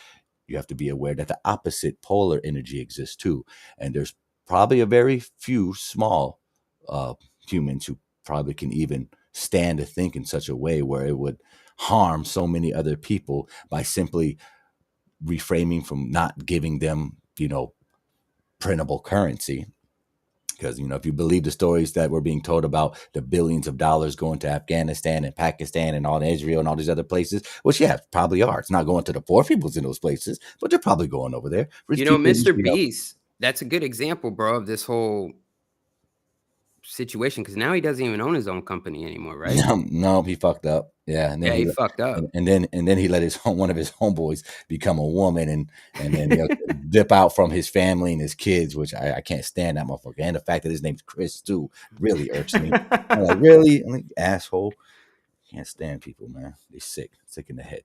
you have to be aware that the opposite polar energy exists too. And there's probably a very few small humans who probably can even stand to think in such a way where it would harm so many other people by simply reframing from not giving them, printable currency. Because, if you believe the stories that were being told about the billions of dollars going to Afghanistan and Pakistan and all Israel and all these other places, which, yeah, probably are. It's not going to the poor peoples in those places, but they're probably going over there. Rich people Mr. usually help. Beast, that's a good example, bro, of this whole situation, because now he doesn't even own his own company anymore, right? No, he fucked up. Yeah, and then he fucked up, and then he let one of his homeboys become a woman, and then dip out from his family and his kids, which I can't stand that motherfucker. And the fact that his name's Chris too really irks me. I'm like, really? I'm like, asshole. Can't stand people, man. They sick in the head.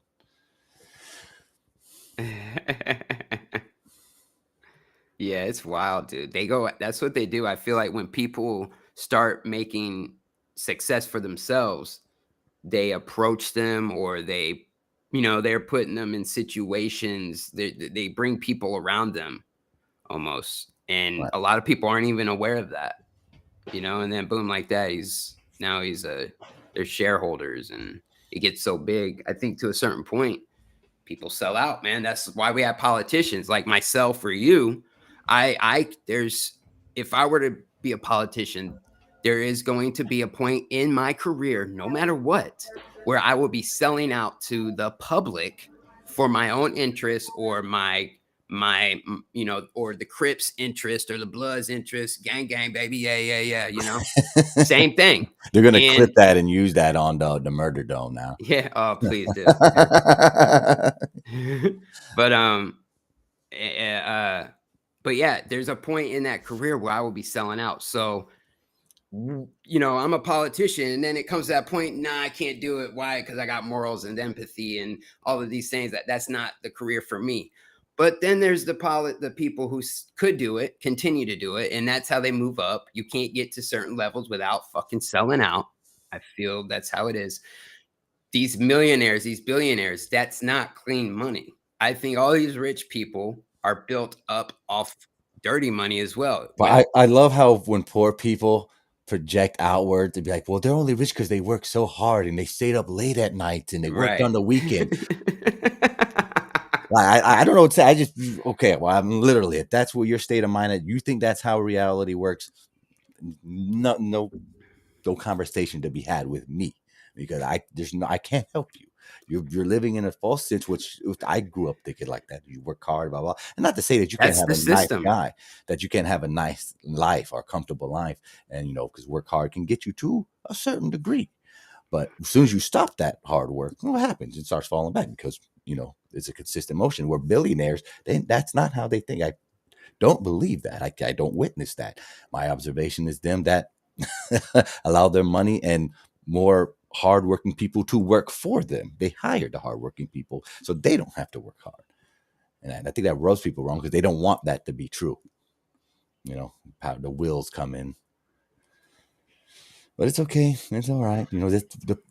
Yeah, it's wild, dude. That's what they do. I feel like when people start making success for themselves, they approach them, or they're putting them in situations, they bring people around them almost. And Right. a lot of people aren't even aware of that, and then boom, like that, they're shareholders, and it gets so big. I think to a certain point, people sell out, man. That's why we have politicians like myself or you. If I were to be a politician, there is going to be a point in my career, no matter what, where I will be selling out to the public for my own interest, or my or the Crips interest, or the Bloods interest. Gang, gang, baby. Yeah. Same thing. They're going to clip that and use that on the MellowDome now. Yeah. Oh, please do. But yeah, there's a point in that career where I will be selling out. So, I'm a politician, and then it comes to that point, nah, I can't do it. Why? Because I got morals and empathy and all of these things. That's not the career for me. But then there's the people who could do it, continue to do it, and that's how they move up. You can't get to certain levels without fucking selling out. I feel that's how it is. These millionaires, these billionaires, that's not clean money. I think all these rich people are built up off dirty money as well. But I love how when poor people project outward to be like, well, they're only rich because they work so hard and they stayed up late at night and they worked on the weekend. I don't know what to say. Okay, well, I'm literally, if that's what your state of mind is, you think that's how reality works, no conversation to be had with me, because I can't help you. You're living in a false sense, which I grew up thinking like that. You work hard, blah, blah. And not to say that you can't have a nice guy, that you can't have a nice life or comfortable life. And, because work hard can get you to a certain degree. But as soon as you stop that hard work, what happens? It starts falling back, because, it's a consistent motion. Where billionaires, that's not how they think. I don't believe that. I don't witness that. My observation is them that allow their money and more hardworking people to work for them. They hire the hardworking people so they don't have to work hard. And I think that rubs people wrong, because they don't want that to be true. How the wills come in. But it's okay. It's all right.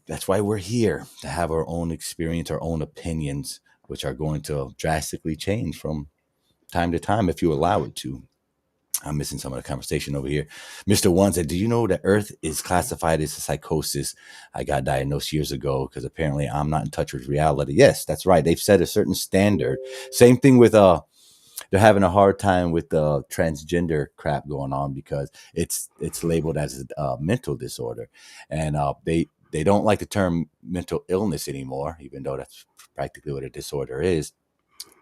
That's why we're here, to have our own experience, our own opinions, which are going to drastically change from time to time if you allow it to. I'm missing some of the conversation over here. Mr. One said, do you know that Earth is classified as a psychosis? I got diagnosed years ago because apparently I'm not in touch with reality. Yes, that's right. They've set a certain standard. Same thing with they're having a hard time with the transgender crap going on, because it's labeled as a mental disorder. And they don't like the term mental illness anymore, even though that's practically what a disorder is.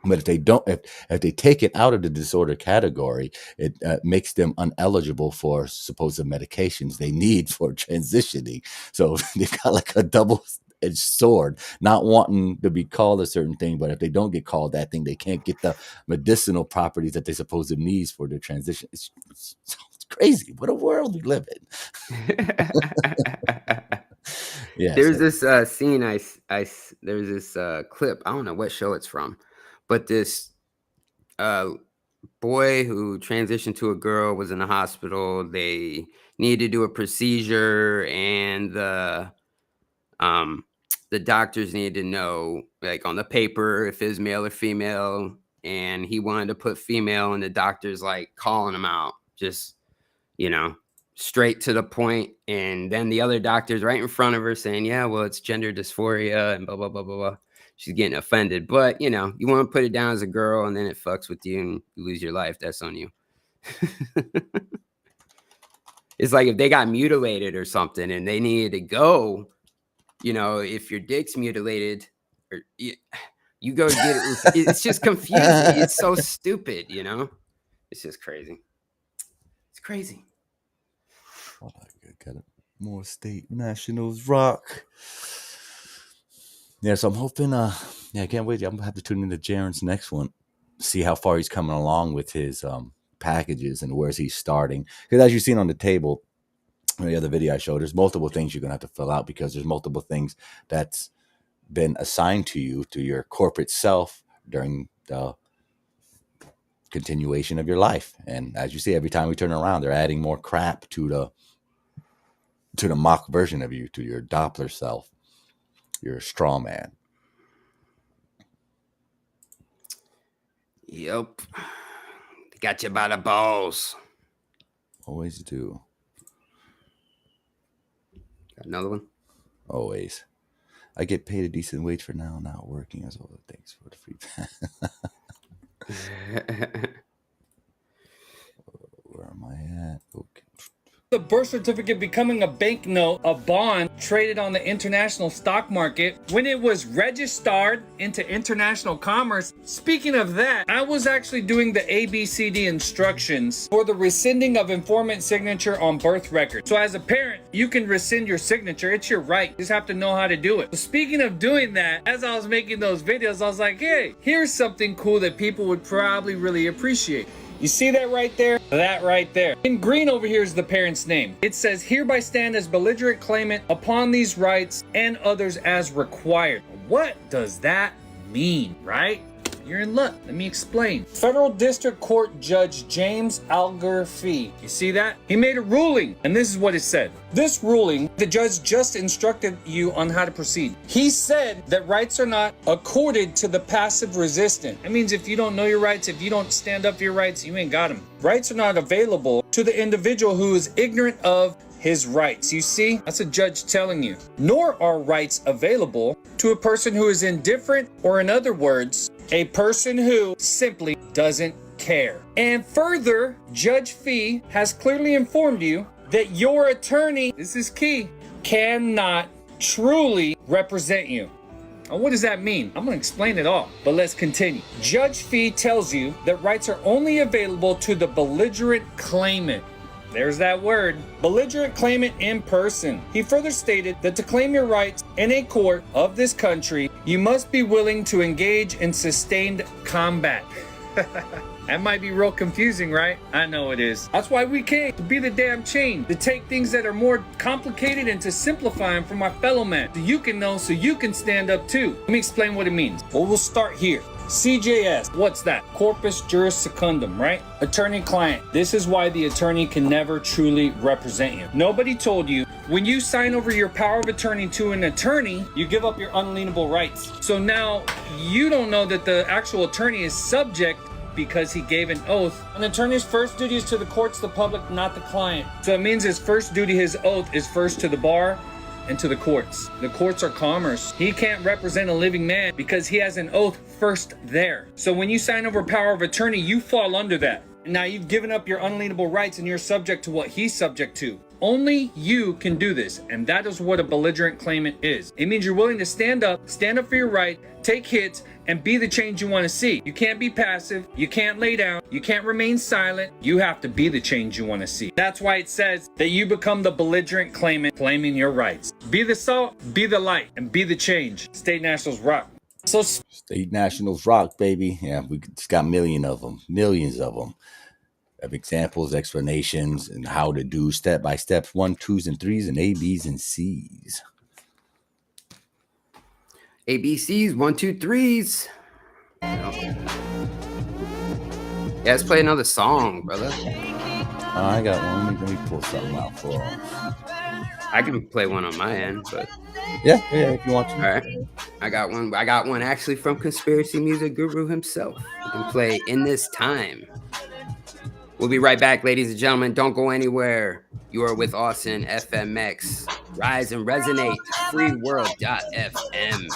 But if they take it out of the disorder category, it makes them ineligible for supposed medications they need for transitioning. So they've got like a double-edged sword, not wanting to be called a certain thing, but if they don't get called that thing, they can't get the medicinal properties that they supposed need for their transition. It's crazy. What a world we live in. Yeah. There's this scene. There's this clip. I don't know what show it's from, but this boy who transitioned to a girl was in the hospital. They needed to do a procedure, and the doctors needed to know, like, on the paper, if it was male or female, and he wanted to put female, and the doctor's like calling him out, just straight to the point, and then the other doctor's right in front of her saying, yeah, well, it's gender dysphoria and blah, blah, blah, blah, blah. She's getting offended. But, you know, you want to put it down as a girl and then it fucks with you and you lose your life. That's on you. It's like if they got mutilated or something and they needed to go, you know, if your dick's mutilated, or you go get it. It's just confusing. It's so stupid, you know? It's just crazy. It's crazy. Oh, I got it. More State Nationals rock. Yeah, so I'm hoping, I can't wait. I'm going to have to tune into Jaren's next one, see how far he's coming along with his packages and where's he starting. Because as you've seen on the table, in the other video I showed, there's multiple things you're going to have to fill out because there's multiple things that's been assigned to you, to your corporate self during the continuation of your life. And as you see, every time we turn around, they're adding more crap to the mock version of you, to your Doppler self, your straw man. Yep. They got you by the balls. Always do. Got another one? Always. I get paid a decent wage for now not working as well. Thanks for the free Where am I at? Okay. The birth certificate becoming a banknote, a bond traded on the international stock market when it was registered into international commerce. Speaking of that, I was actually doing the ABCD instructions for the rescinding of informant signature on birth record. So as a parent, you can rescind your signature. It's your right. You just have to know how to do it. So speaking of doing that, as I was making those videos, I was like, hey, here's something cool that people would probably really appreciate. You see that right there? That right there. In green over here is the parent's name. It says, hereby stand as belligerent claimant upon these rights and others as required. What does that mean, right? You're in luck. Let me explain. Federal District Court Judge James Alger Fee. You see that? He made a ruling, and this is what it said. This ruling, the judge just instructed you on how to proceed. He said that rights are not accorded to the passive resistant. That means if you don't know your rights, if you don't stand up for your rights, you ain't got them. Rights are not available to the individual who is ignorant of his rights. You see, that's a judge telling you. Nor are rights available to a person who is indifferent, or in other words, a person who simply doesn't care. And further, Judge Fee has clearly informed you that your attorney, this is key, cannot truly represent you. Now, what does that mean? I'm going to explain it all, but let's continue. Judge Fee tells you that rights are only available to the belligerent claimant. There's that word, belligerent claimant in person. He further stated that to claim your rights in a court of this country, you must be willing to engage in sustained combat. That might be real confusing, right? I know it is. That's why we came, to be the damn change, to take things that are more complicated and to simplify them for my fellow man, so you can know, so you can stand up too. Let me explain what it means. Well, we'll start here. CJS, what's that? Corpus Juris Secundum, right? Attorney-client. This is why the attorney can never truly represent you. Nobody told you, when you sign over your power of attorney to an attorney, you give up your unalienable rights. So now you don't know that the actual attorney is subject because he gave an oath. An attorney's first duty is to the courts, the public, not the client. So it means his first duty, his oath, is first to the bar and to the courts. The courts are commerce. He can't represent a living man because he has an oath first there. So when you sign over power of attorney, you fall under that. Now you've given up your unalienable rights and you're subject to what he's subject to. Only you can do this, and that is what a belligerent claimant is. It means you're willing to stand up for your right, take hits, and be the change you want to see. You can't be passive, you can't lay down, you can't remain silent, you have to be the change you want to see. That's why it says that you become the belligerent claimant, claiming your rights. Be the salt, be the light, and be the change. State Nationals rock. So State Nationals rock, baby. Yeah, we just got millions of them. Of examples, explanations, and how to do step by steps, 1, 2s, and 3s, and A, B's, and C's. ABCs, 1, 2, 3s. Yeah, let's play another song, brother. I got one. Let me pull something out for him. I can play one on my end, but yeah, if you want to. All right, I got one actually from Conspiracy Music Guru himself. You can play In This Time. We'll be right back, ladies and gentlemen. Don't go anywhere. You are with Austin FMX. Rise and resonate. freeworld.fm.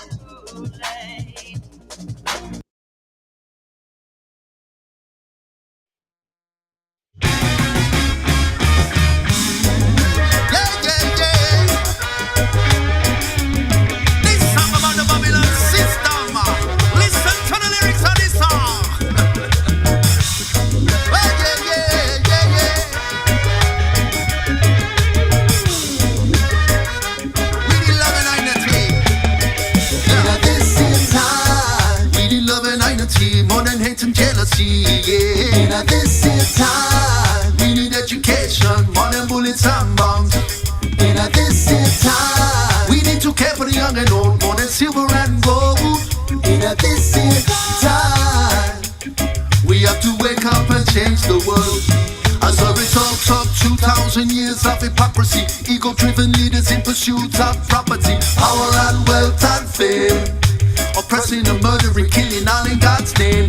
More than hate and jealousy, yeah. In this time, we need education, more than bullets and bombs. In this time, we need to care for the young and old, more than silver and gold. In this time, we have to wake up and change the world. As a result of 2,000 years of hypocrisy, ego-driven leaders in pursuit of property, power and wealth and fame. Oppressing and murdering, killing all in God's name.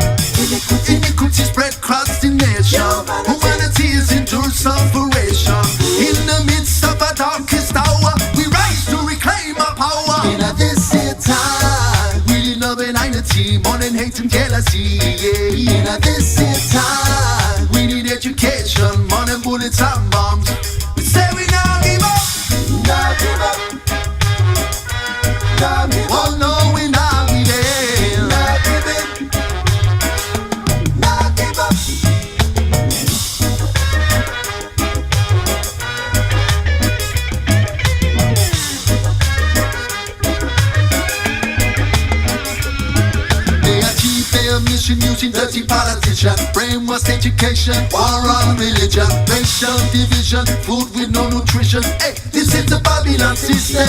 Iniquity spread across the nation. Humanity is in tour separation. In the midst of our darkest hour, we rise to reclaim our power. In this time, we need love and unity, more than hate and jealousy. Yeah. In this time, we need education, more than bullets and bombs. We say we now give up. Now give up. Now give up. Oh no, we now. Using dirty politicians, brainwashed education, war on religion, racial division, food with no nutrition. Hey, this is the Babylon system.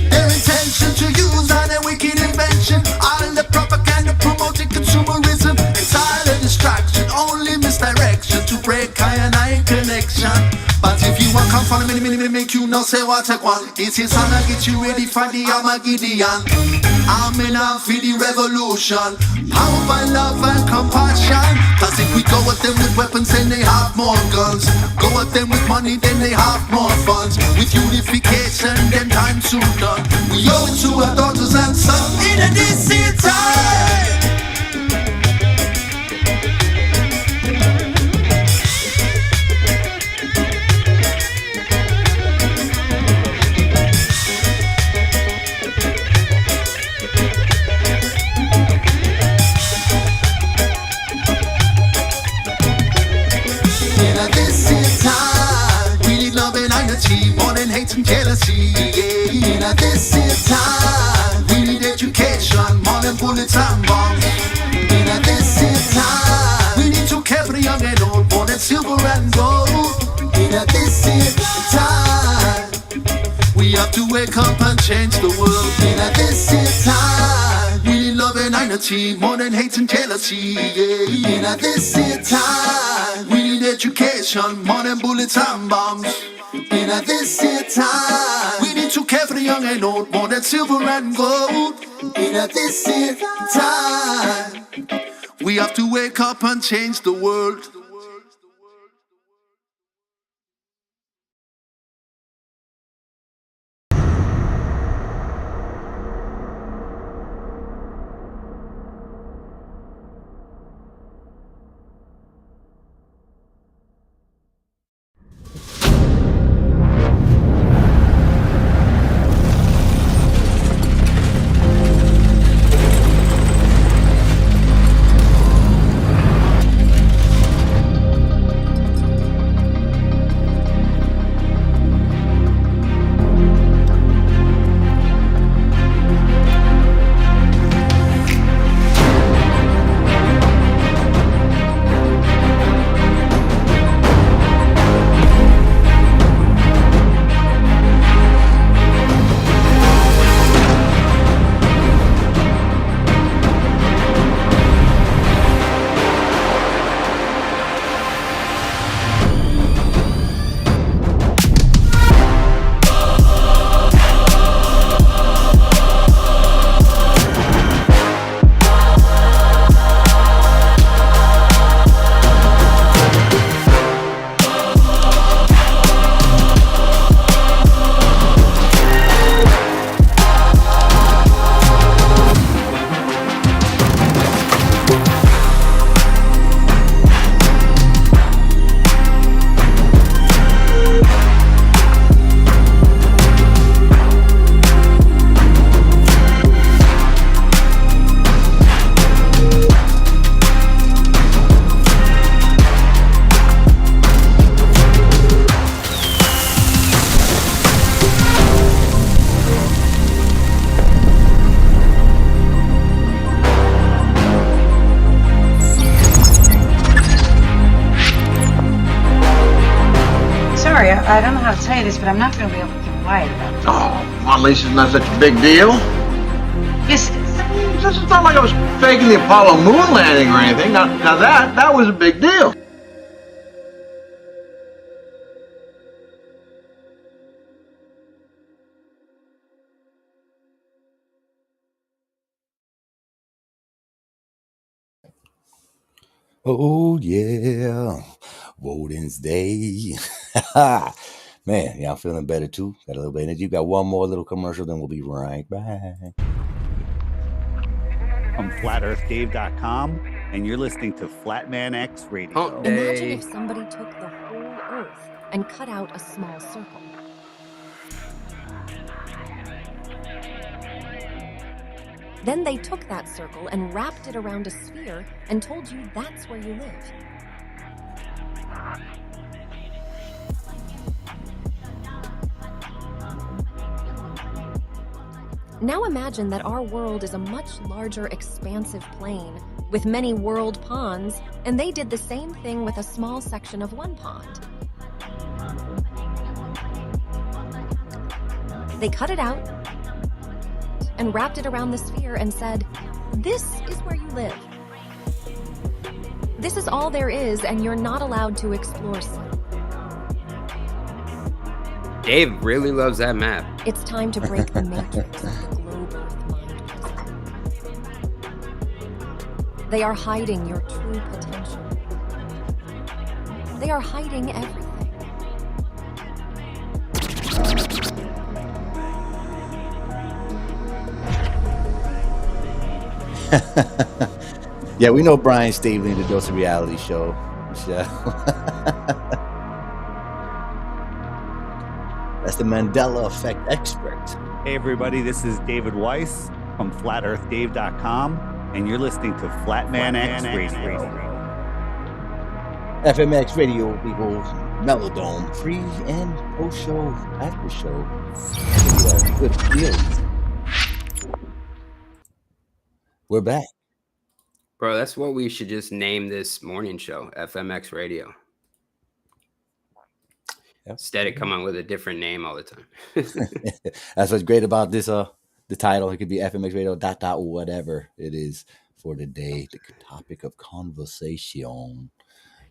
Their intention to use all their wicked invention, all the propaganda promoting consumerism, and silent distraction, only misdirection to break high connection. But if you want come follow me, make you know say what I want. This is how I get you ready for the Armageddon. I'm in for the revolution. Power by love and compassion. Cause if we go at them with weapons, then they have more guns. Go at them with money, then they have more funds. With unification, then time soon done. We owe it to our daughters and sons in a decent time. More than hate and jealousy, yeah. In this time, we need education, more than bullets and bombs. In this time, we need to care for the young and old, more than silver and gold. In this time, we have to wake up and change the world. In this time, we need love and unity, more than hate and jealousy, yeah. In this time, we need education, more than bullets and bombs. In this time, we need to care for the young and old, more than silver and gold. In this time, we have to wake up and change the world. I don't know how to tell you this, but I'm not going to be able to keep quiet about this. Oh, well, at least it's not such a big deal. Yes, it is. It's not like I was faking the Apollo moon landing or anything. Now that was a big deal. Oh yeah, Woden's Day. Man, yeah, I'm feeling better too. Got a little bit of energy. Got one more little commercial, then we'll be right back. From FlatEarthDave.com, and you're listening to Flatman X Radio. Imagine if somebody took the whole Earth and cut out a small circle. Then they took that circle and wrapped it around a sphere and told you that's where you live. Now imagine that our world is a much larger, expansive plain with many world ponds, and they did the same thing with a small section of one pond. They cut it out and wrapped it around the sphere and said, "This is where you live. This is all there is, and you're not allowed to explore some." Dave really loves that map. It's time to break the matrix of the globe Earth mind prison. They are hiding your true potential. They are hiding everything. Yeah, we know Brian Stavely in the Dose of Reality show, Michelle. That's the Mandela Effect expert. Hey, everybody, this is David Weiss from FlatEarthDave.com, and you're listening to Flatman X Radio. FMX Radio, people, MellowDome, pre and post show, after show. Good feelings. We're back. Bro, that's what we should just name this morning show, FMX Radio. Yep. Instead of coming with a different name all the time. That's what's great about this, the title. It could be FMX Radio, whatever it is for today, the topic of conversation.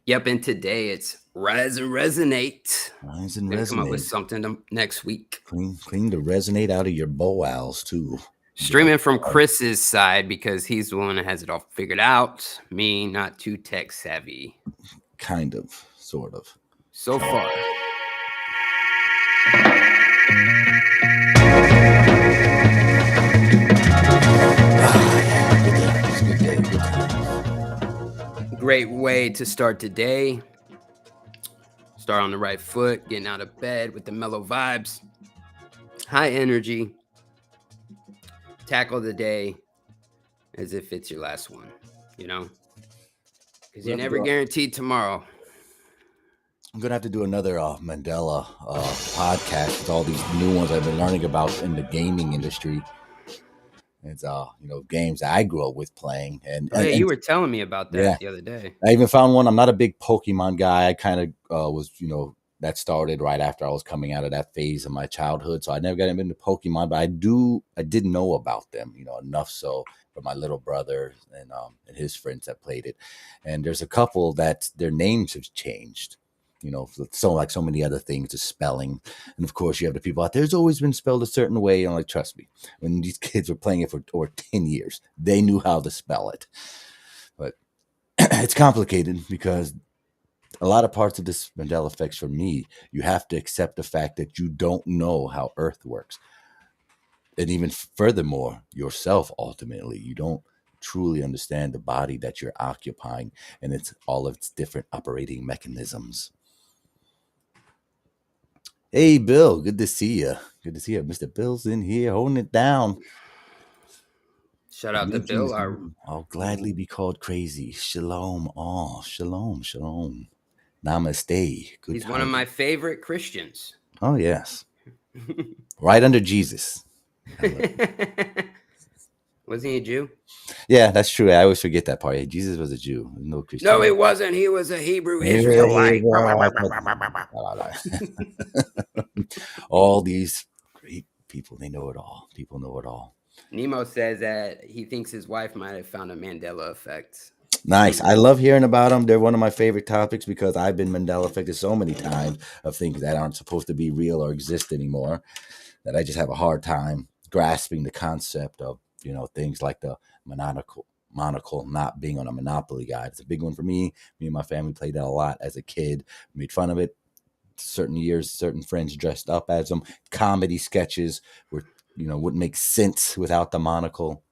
Yep, and today it's Rise and Resonate. Rise and Resonate. Come up with Resonate. something next week. Clean the resonate out of your bowels, too. Streaming from Chris's side because he's the one that has it all figured out. Me, not too tech savvy. Kind of, sort of. So far. Great way to start today. Start on the right foot, getting out of bed with the mellow vibes. High energy. Tackle the day as if it's your last one, you know? Because you're never guaranteed tomorrow. I'm going to have to do another Mandela podcast with all these new ones I've been learning about in the gaming industry. It's, games that I grew up with playing. And you were telling me about that the other day. I even found one. I'm not a big Pokemon guy. I kind of was, that started right after I was coming out of that phase of my childhood. So I never got into Pokemon, but I did know about them, enough so for my little brother and his friends that played it. And there's a couple that their names have changed, so like so many other things, the spelling. And of course you have the people out there, it's always been spelled a certain way. And like, trust me, when these kids were playing it for over 10 years, they knew how to spell it. But it's complicated because a lot of parts of this Mandela effects for me, you have to accept the fact that you don't know how Earth works. And even furthermore, yourself, ultimately, you don't truly understand the body that you're occupying and it's all of its different operating mechanisms. Hey, Bill, good to see you. Good to see you. Mr. Bill's in here holding it down. Shout out to Bill. I'll gladly be called crazy. Shalom. Oh, shalom, shalom. Namaste. Good He's time. one of my favorite Christians. Oh, yes. Right under Jesus. Wasn't he a Jew? Yeah, that's true. I always forget that part. Yeah, Jesus was a Jew, no Christian. No, it wasn't. He was a Hebrew Israelite. All these great people, they know it all. People know it all. Nemo says that he thinks his wife might have found a Mandela effect. Nice. I love hearing about them. They're one of my favorite topics because I've been Mandela affected so many times of things that aren't supposed to be real or exist anymore, that I just have a hard time grasping the concept of, things like the monocle not being on a Monopoly guide. It's a big one for me. Me and my family played that a lot as a kid. Made fun of it. Certain years, certain friends dressed up as them. Comedy sketches were, wouldn't make sense without the monocle.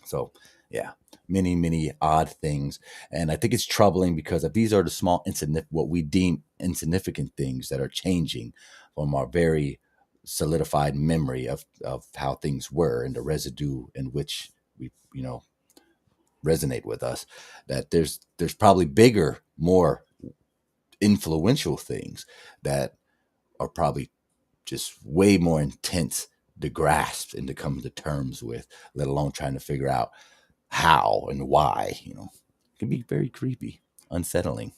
So, yeah, many odd things. And I think it's troubling because these are the small, what we deem insignificant things that are changing from our very solidified memory of how things were and the residue in which we, resonate with us, that there's probably bigger, more influential things that are probably just way more intense to grasp and to come to terms with, let alone trying to figure out how and why. It can be very creepy, unsettling.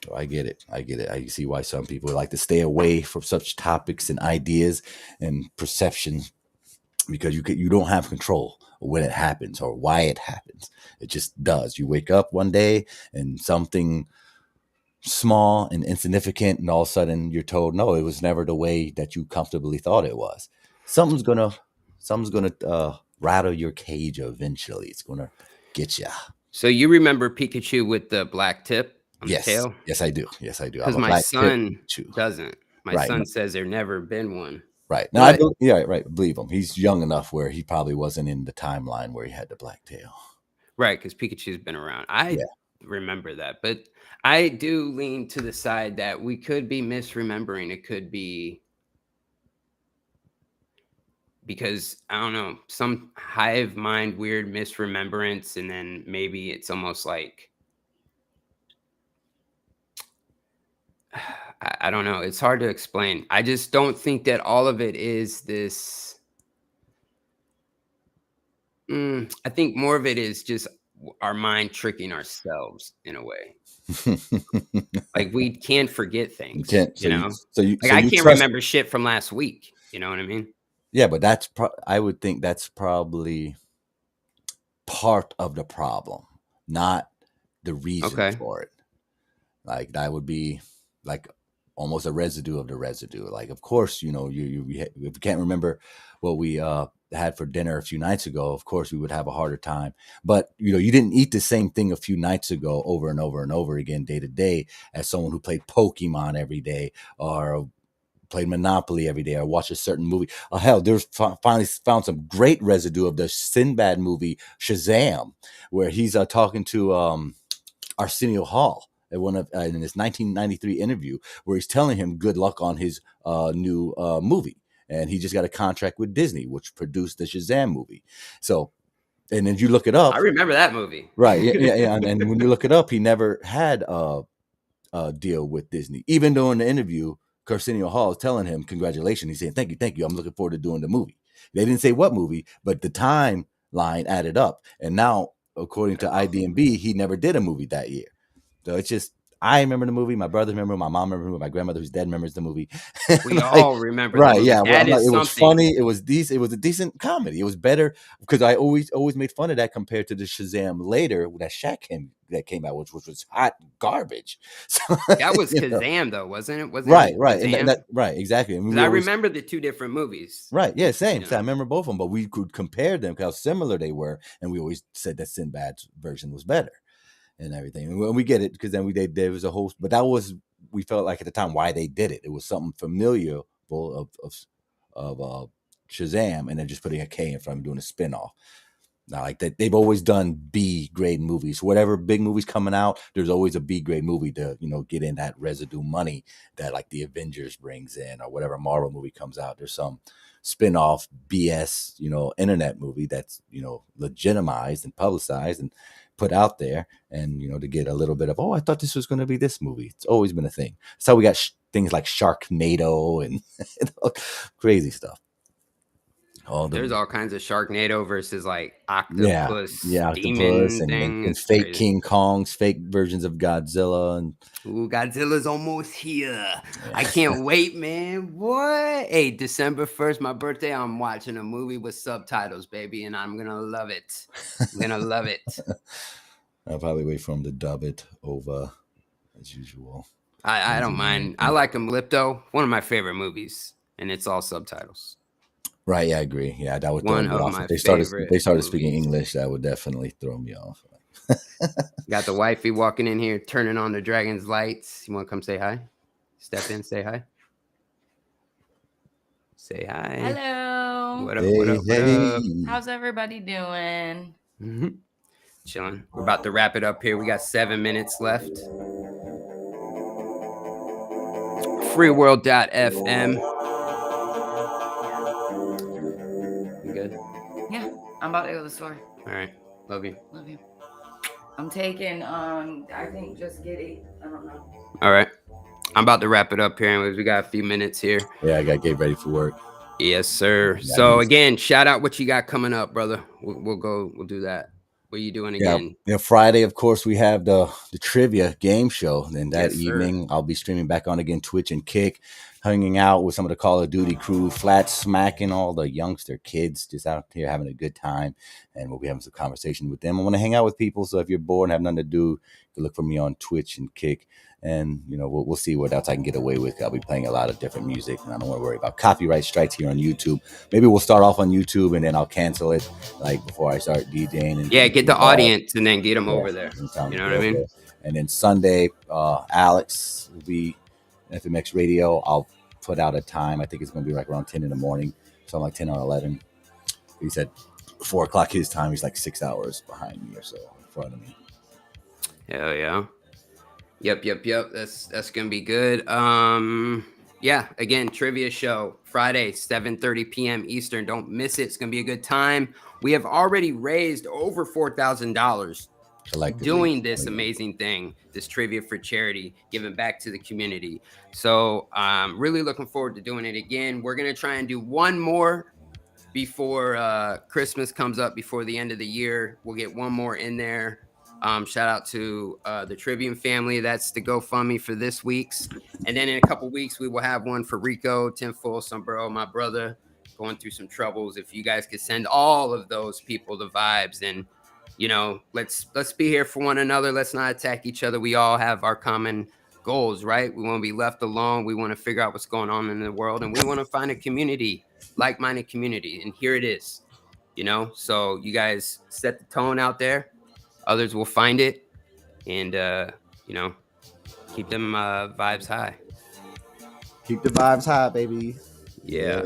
So I get it. I see why some people like to stay away from such topics and ideas and perceptions, because you don't have control of when it happens or why it happens. It just does. You wake up one day and something small and insignificant, and all of a sudden you're told, no, it was never the way that you comfortably thought it was. Something's gonna rattle your cage eventually. It's gonna get you. So you remember Pikachu with the black tip on the tail? Yes, I do. Because my son doesn't. My son says there never been one. Right. Now, right. Believe him. He's young enough where he probably wasn't in the timeline where he had the black tail. Right, because Pikachu's been around. I remember that. But I do lean to the side that we could be misremembering. It could be because, I don't know, some hive mind weird misremembrance, and then maybe it's almost like, I don't know. It's hard to explain. I just don't think that all of it is this. I think more of it is just our mind tricking ourselves in a way. Like we can't forget things. I can't remember shit from last week. You know what I mean? Yeah, but I would think that's probably part of the problem, not the reason for it. Like that would be like almost a residue of the residue. Like, of course, if you can't remember what we had for dinner a few nights ago, of course we would have a harder time. But you didn't eat the same thing a few nights ago over and over and over again, day to day, as someone who played Pokemon every day or played Monopoly every day or watched a certain movie. Hell, there's finally found some great residue of the Sinbad movie Shazam, where he's talking to Arsenio Hall in his 1993 interview, where he's telling him good luck on his new movie. And he just got a contract with Disney, which produced the Shazam movie. So, and then you look it up. I remember that movie. Right. Yeah. And when you look it up, he never had a deal with Disney. Even though in the interview, Arsenio Hall is telling him, congratulations. He's saying, thank you. I'm looking forward to doing the movie. They didn't say what movie, but the timeline added up. And now, according to IDMB, he never did a movie that year. So it's just, I remember the movie. My brother remember. My mom remember. My grandmother, who's dead, remembers the movie. We all remember. Right? The movie. Yeah. Well, it was funny. It was decent. It was a decent comedy. It was better because I always made fun of that compared to the Shazam later that Shaq came out, which was hot garbage. So, that was Kazam, though, wasn't it? Right. And right. Exactly. I remember the two different movies. Right. Yeah. Same. So I remember both of them, but we could compare them because how similar they were, and we always said that Sinbad's version was better. And everything, and we get it because then there was a whole, but that was, we felt like at the time why they did it. It was something familiar of Shazam, and then just putting a K in front of doing a spinoff. Now, like that, they've always done B grade movies. Whatever big movies coming out, there's always a B grade movie to get in that residue money that like the Avengers brings in, or whatever Marvel movie comes out. There's some spinoff BS internet movie that's legitimized and publicized and put out there, and to get a little bit of, I thought this was going to be this movie. It's always been a thing. So we got things like Sharknado and crazy stuff. There's all kinds of Sharknado versus like octopus, octopus demon and things. fake Crazy. King Kongs, fake versions of Godzilla, and Godzilla's almost here. I can't wait, man. What? Hey, December 1st, my birthday, I'm watching a movie with subtitles, baby, and I'm gonna love it. I'm gonna love it. I'll probably wait for him to dub it over as usual. I don't mind. I like him. Lipto, one of my favorite movies, and it's all subtitles. Right, yeah, I agree. Yeah, that would throw One me of off. my If they favorite started speaking English, that would definitely throw me off. Got the wifey walking in here, turning on the dragon's lights. You want to come say hi? Step in, say hi. Say hi. Hello. What up? What up? What up? How's everybody doing? Chilling. We're about to wrap it up here. We got 7 minutes left. Freeworld.fm. You good? Yeah, I'm about to go to the store. All right. Love you. Love you. I'm taking, I think just get it. I don't know. All right. I'm about to wrap it up here. Anyways, we got a few minutes here. Yeah, I got to get ready for work. Yes, sir. So again, shout out what you got coming up, brother. We'll do that. What are you doing again? Yeah, Friday, of course, we have the trivia game show. Then that Yes, evening, I'll be streaming back on again, Twitch and Kick, hanging out with some of the Call of Duty crew, flat smacking all the youngster kids just out here having a good time. And we'll be having some conversation with them. I want to hang out with people. So if you're bored and have nothing to do, you can look for me on Twitch and Kick. And, you know, we'll see what else I can get away with. I'll be playing a lot of different music, and I don't want to worry about copyright strikes here on YouTube. Maybe we'll start off on YouTube, and then I'll cancel it, like, before I start DJing. And get the audience, and then get them over there. You know what I mean? And then Sunday, Alex will be FMX Radio. I'll put out a time. I think it's going to be like around 10 in the morning, something like 10 or 11. He said 4 o'clock his time. He's like 6 hours behind me or so in front of me. Hell yeah. Yep. That's gonna be good. Again, trivia show Friday, 7:30 p.m. Eastern. Don't miss it. It's gonna be a good time. We have already raised over $4,000 doing this amazing thing, this trivia for charity, giving back to the community. So I'm really looking forward to doing it again. We're gonna try and do one more before Christmas comes up, before the end of the year. We'll get one more in there. Shout out to the Tribune family. That's the GoFundMe for this week's. And then in a couple weeks, we will have one for Rico, Tinfoil Sombrero, my brother, going through some troubles. If you guys could send all of those people the vibes, and, you know, let's be here for one another. Let's not attack each other. We all have our common goals, right? We want to be left alone. We want to figure out what's going on in the world, and we want to find a community, like-minded community. And here it is, you know? So you guys set the tone out there. Others will find it, and, you know, keep them vibes high. Keep the vibes high, baby. Yeah.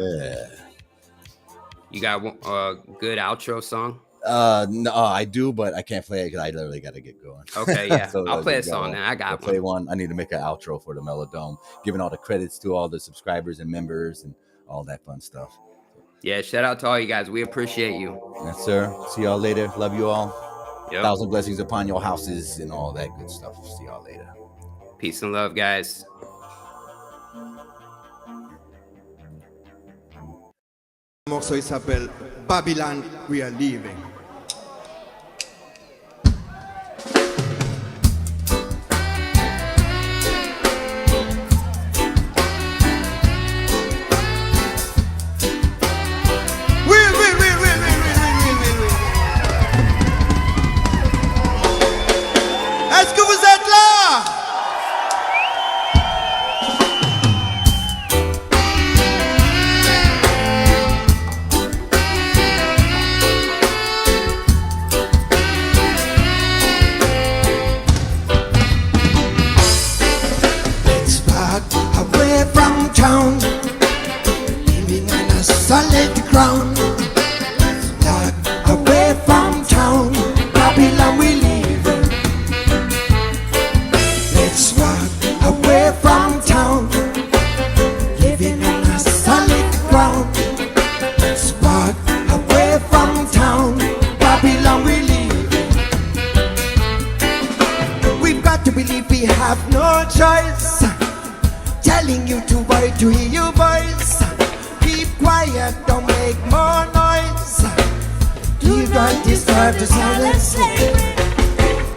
You got a good outro song? No, I do, but I can't play it because I literally got to get going. Okay, yeah. So I'll play a song then. I got one. Play one. I need to make an outro for the MellowDome, giving all the credits to all the subscribers and members and all that fun stuff. Yeah, shout out to all you guys. We appreciate you. Yes, sir. See y'all later. Love you all. Yep. 1,000 blessings upon your houses and all that good stuff. See y'all later. Peace and love, guys. Le morceau il s'appelle Babylon, We Are Leaving. Est-ce que vous êtes là? Let's walk away from town, living on a solid ground. Let's walk away from town, Babylon we live in. Let's walk away from town, living on a solid ground. Let's walk away from town, Babylon we live in. We've got to believe we have no choice, telling you to hear your voice. Keep quiet. quiet, don't make more noise. You don't deserve to silence slavery.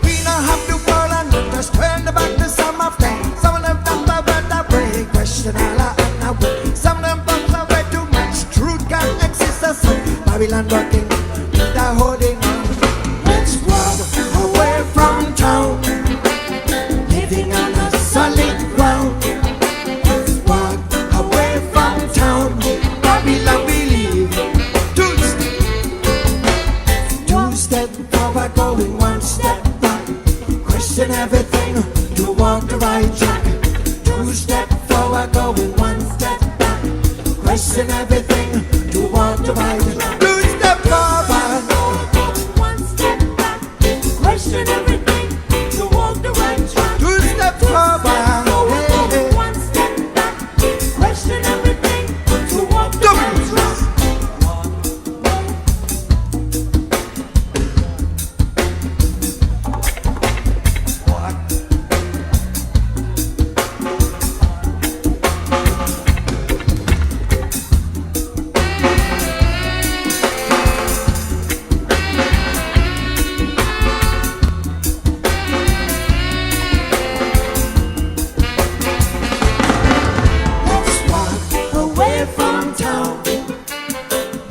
We now have the world and let us turn the back to some of them. Some of them don't know where the way, question Allah and our way. Some of them don't know where too much truth can exist as some Babylon working, they're holding on. Let's walk away from town, living on a solid ground. Let's walk away from town, Babylon we leave. Two step forward, going one step back. Question everything to walk the right track. Two step forward, going one step back. Question everything to walk the right track. Two step forward, one step back. Question everything to walk the right track. Two step forward, one step back. Question everything to walk the right track. Let's walk away from town,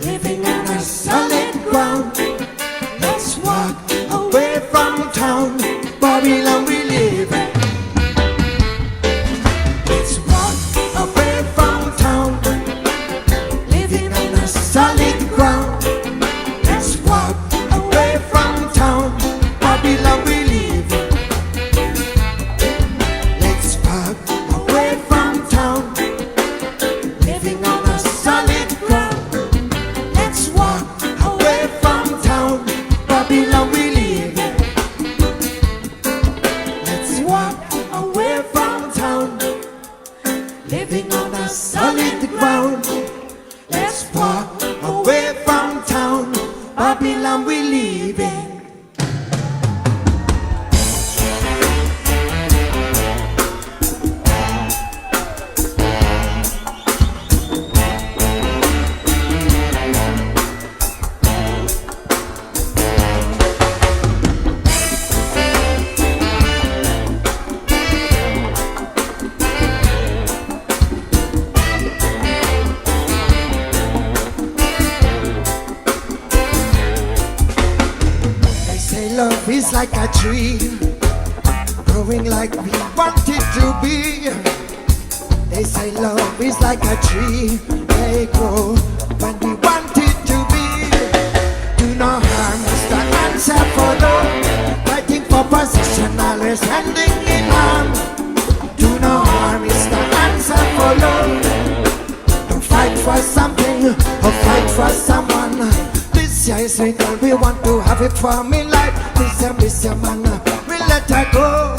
living on a solid ground. Let's walk away from town, Babylon we live in. Let's walk away from town, living on a solid ground. Let's walk away from town, Babylon we live in. Let's walk away from town, living on a solid ground. Let's walk away from town, Babylon we live in. Let's walk away from town, living on a solid ground. Let's walk away from town, Babylon we live in. They say love is like a tree, growing like we want it to be. They say love is like a tree, they grow when we want it to be. Do no harm is the answer for love, fighting for position, always standing in harm. Do no harm is the answer for love. Don't fight for something or fight for someone. This year is real, we want to have it for me life. This year man, we let her go.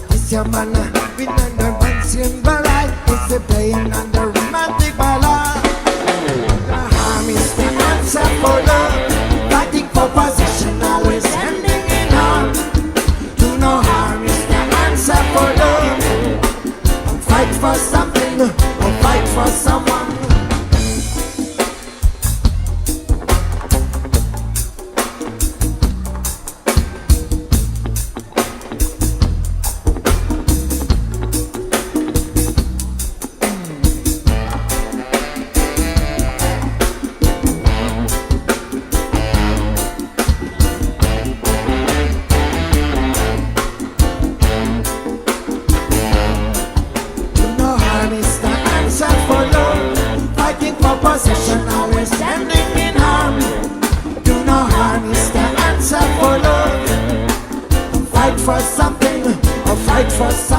This year man, we know the ones in ballad. It's a playing on the romantic ballad. The harm is the answer for love, fighting for position, always ending in harm. Do no harm is the answer for love. Don't fight for something or fight for someone. Possession always standing in harm. Do no harm is the answer for love. Fight for something or fight for something.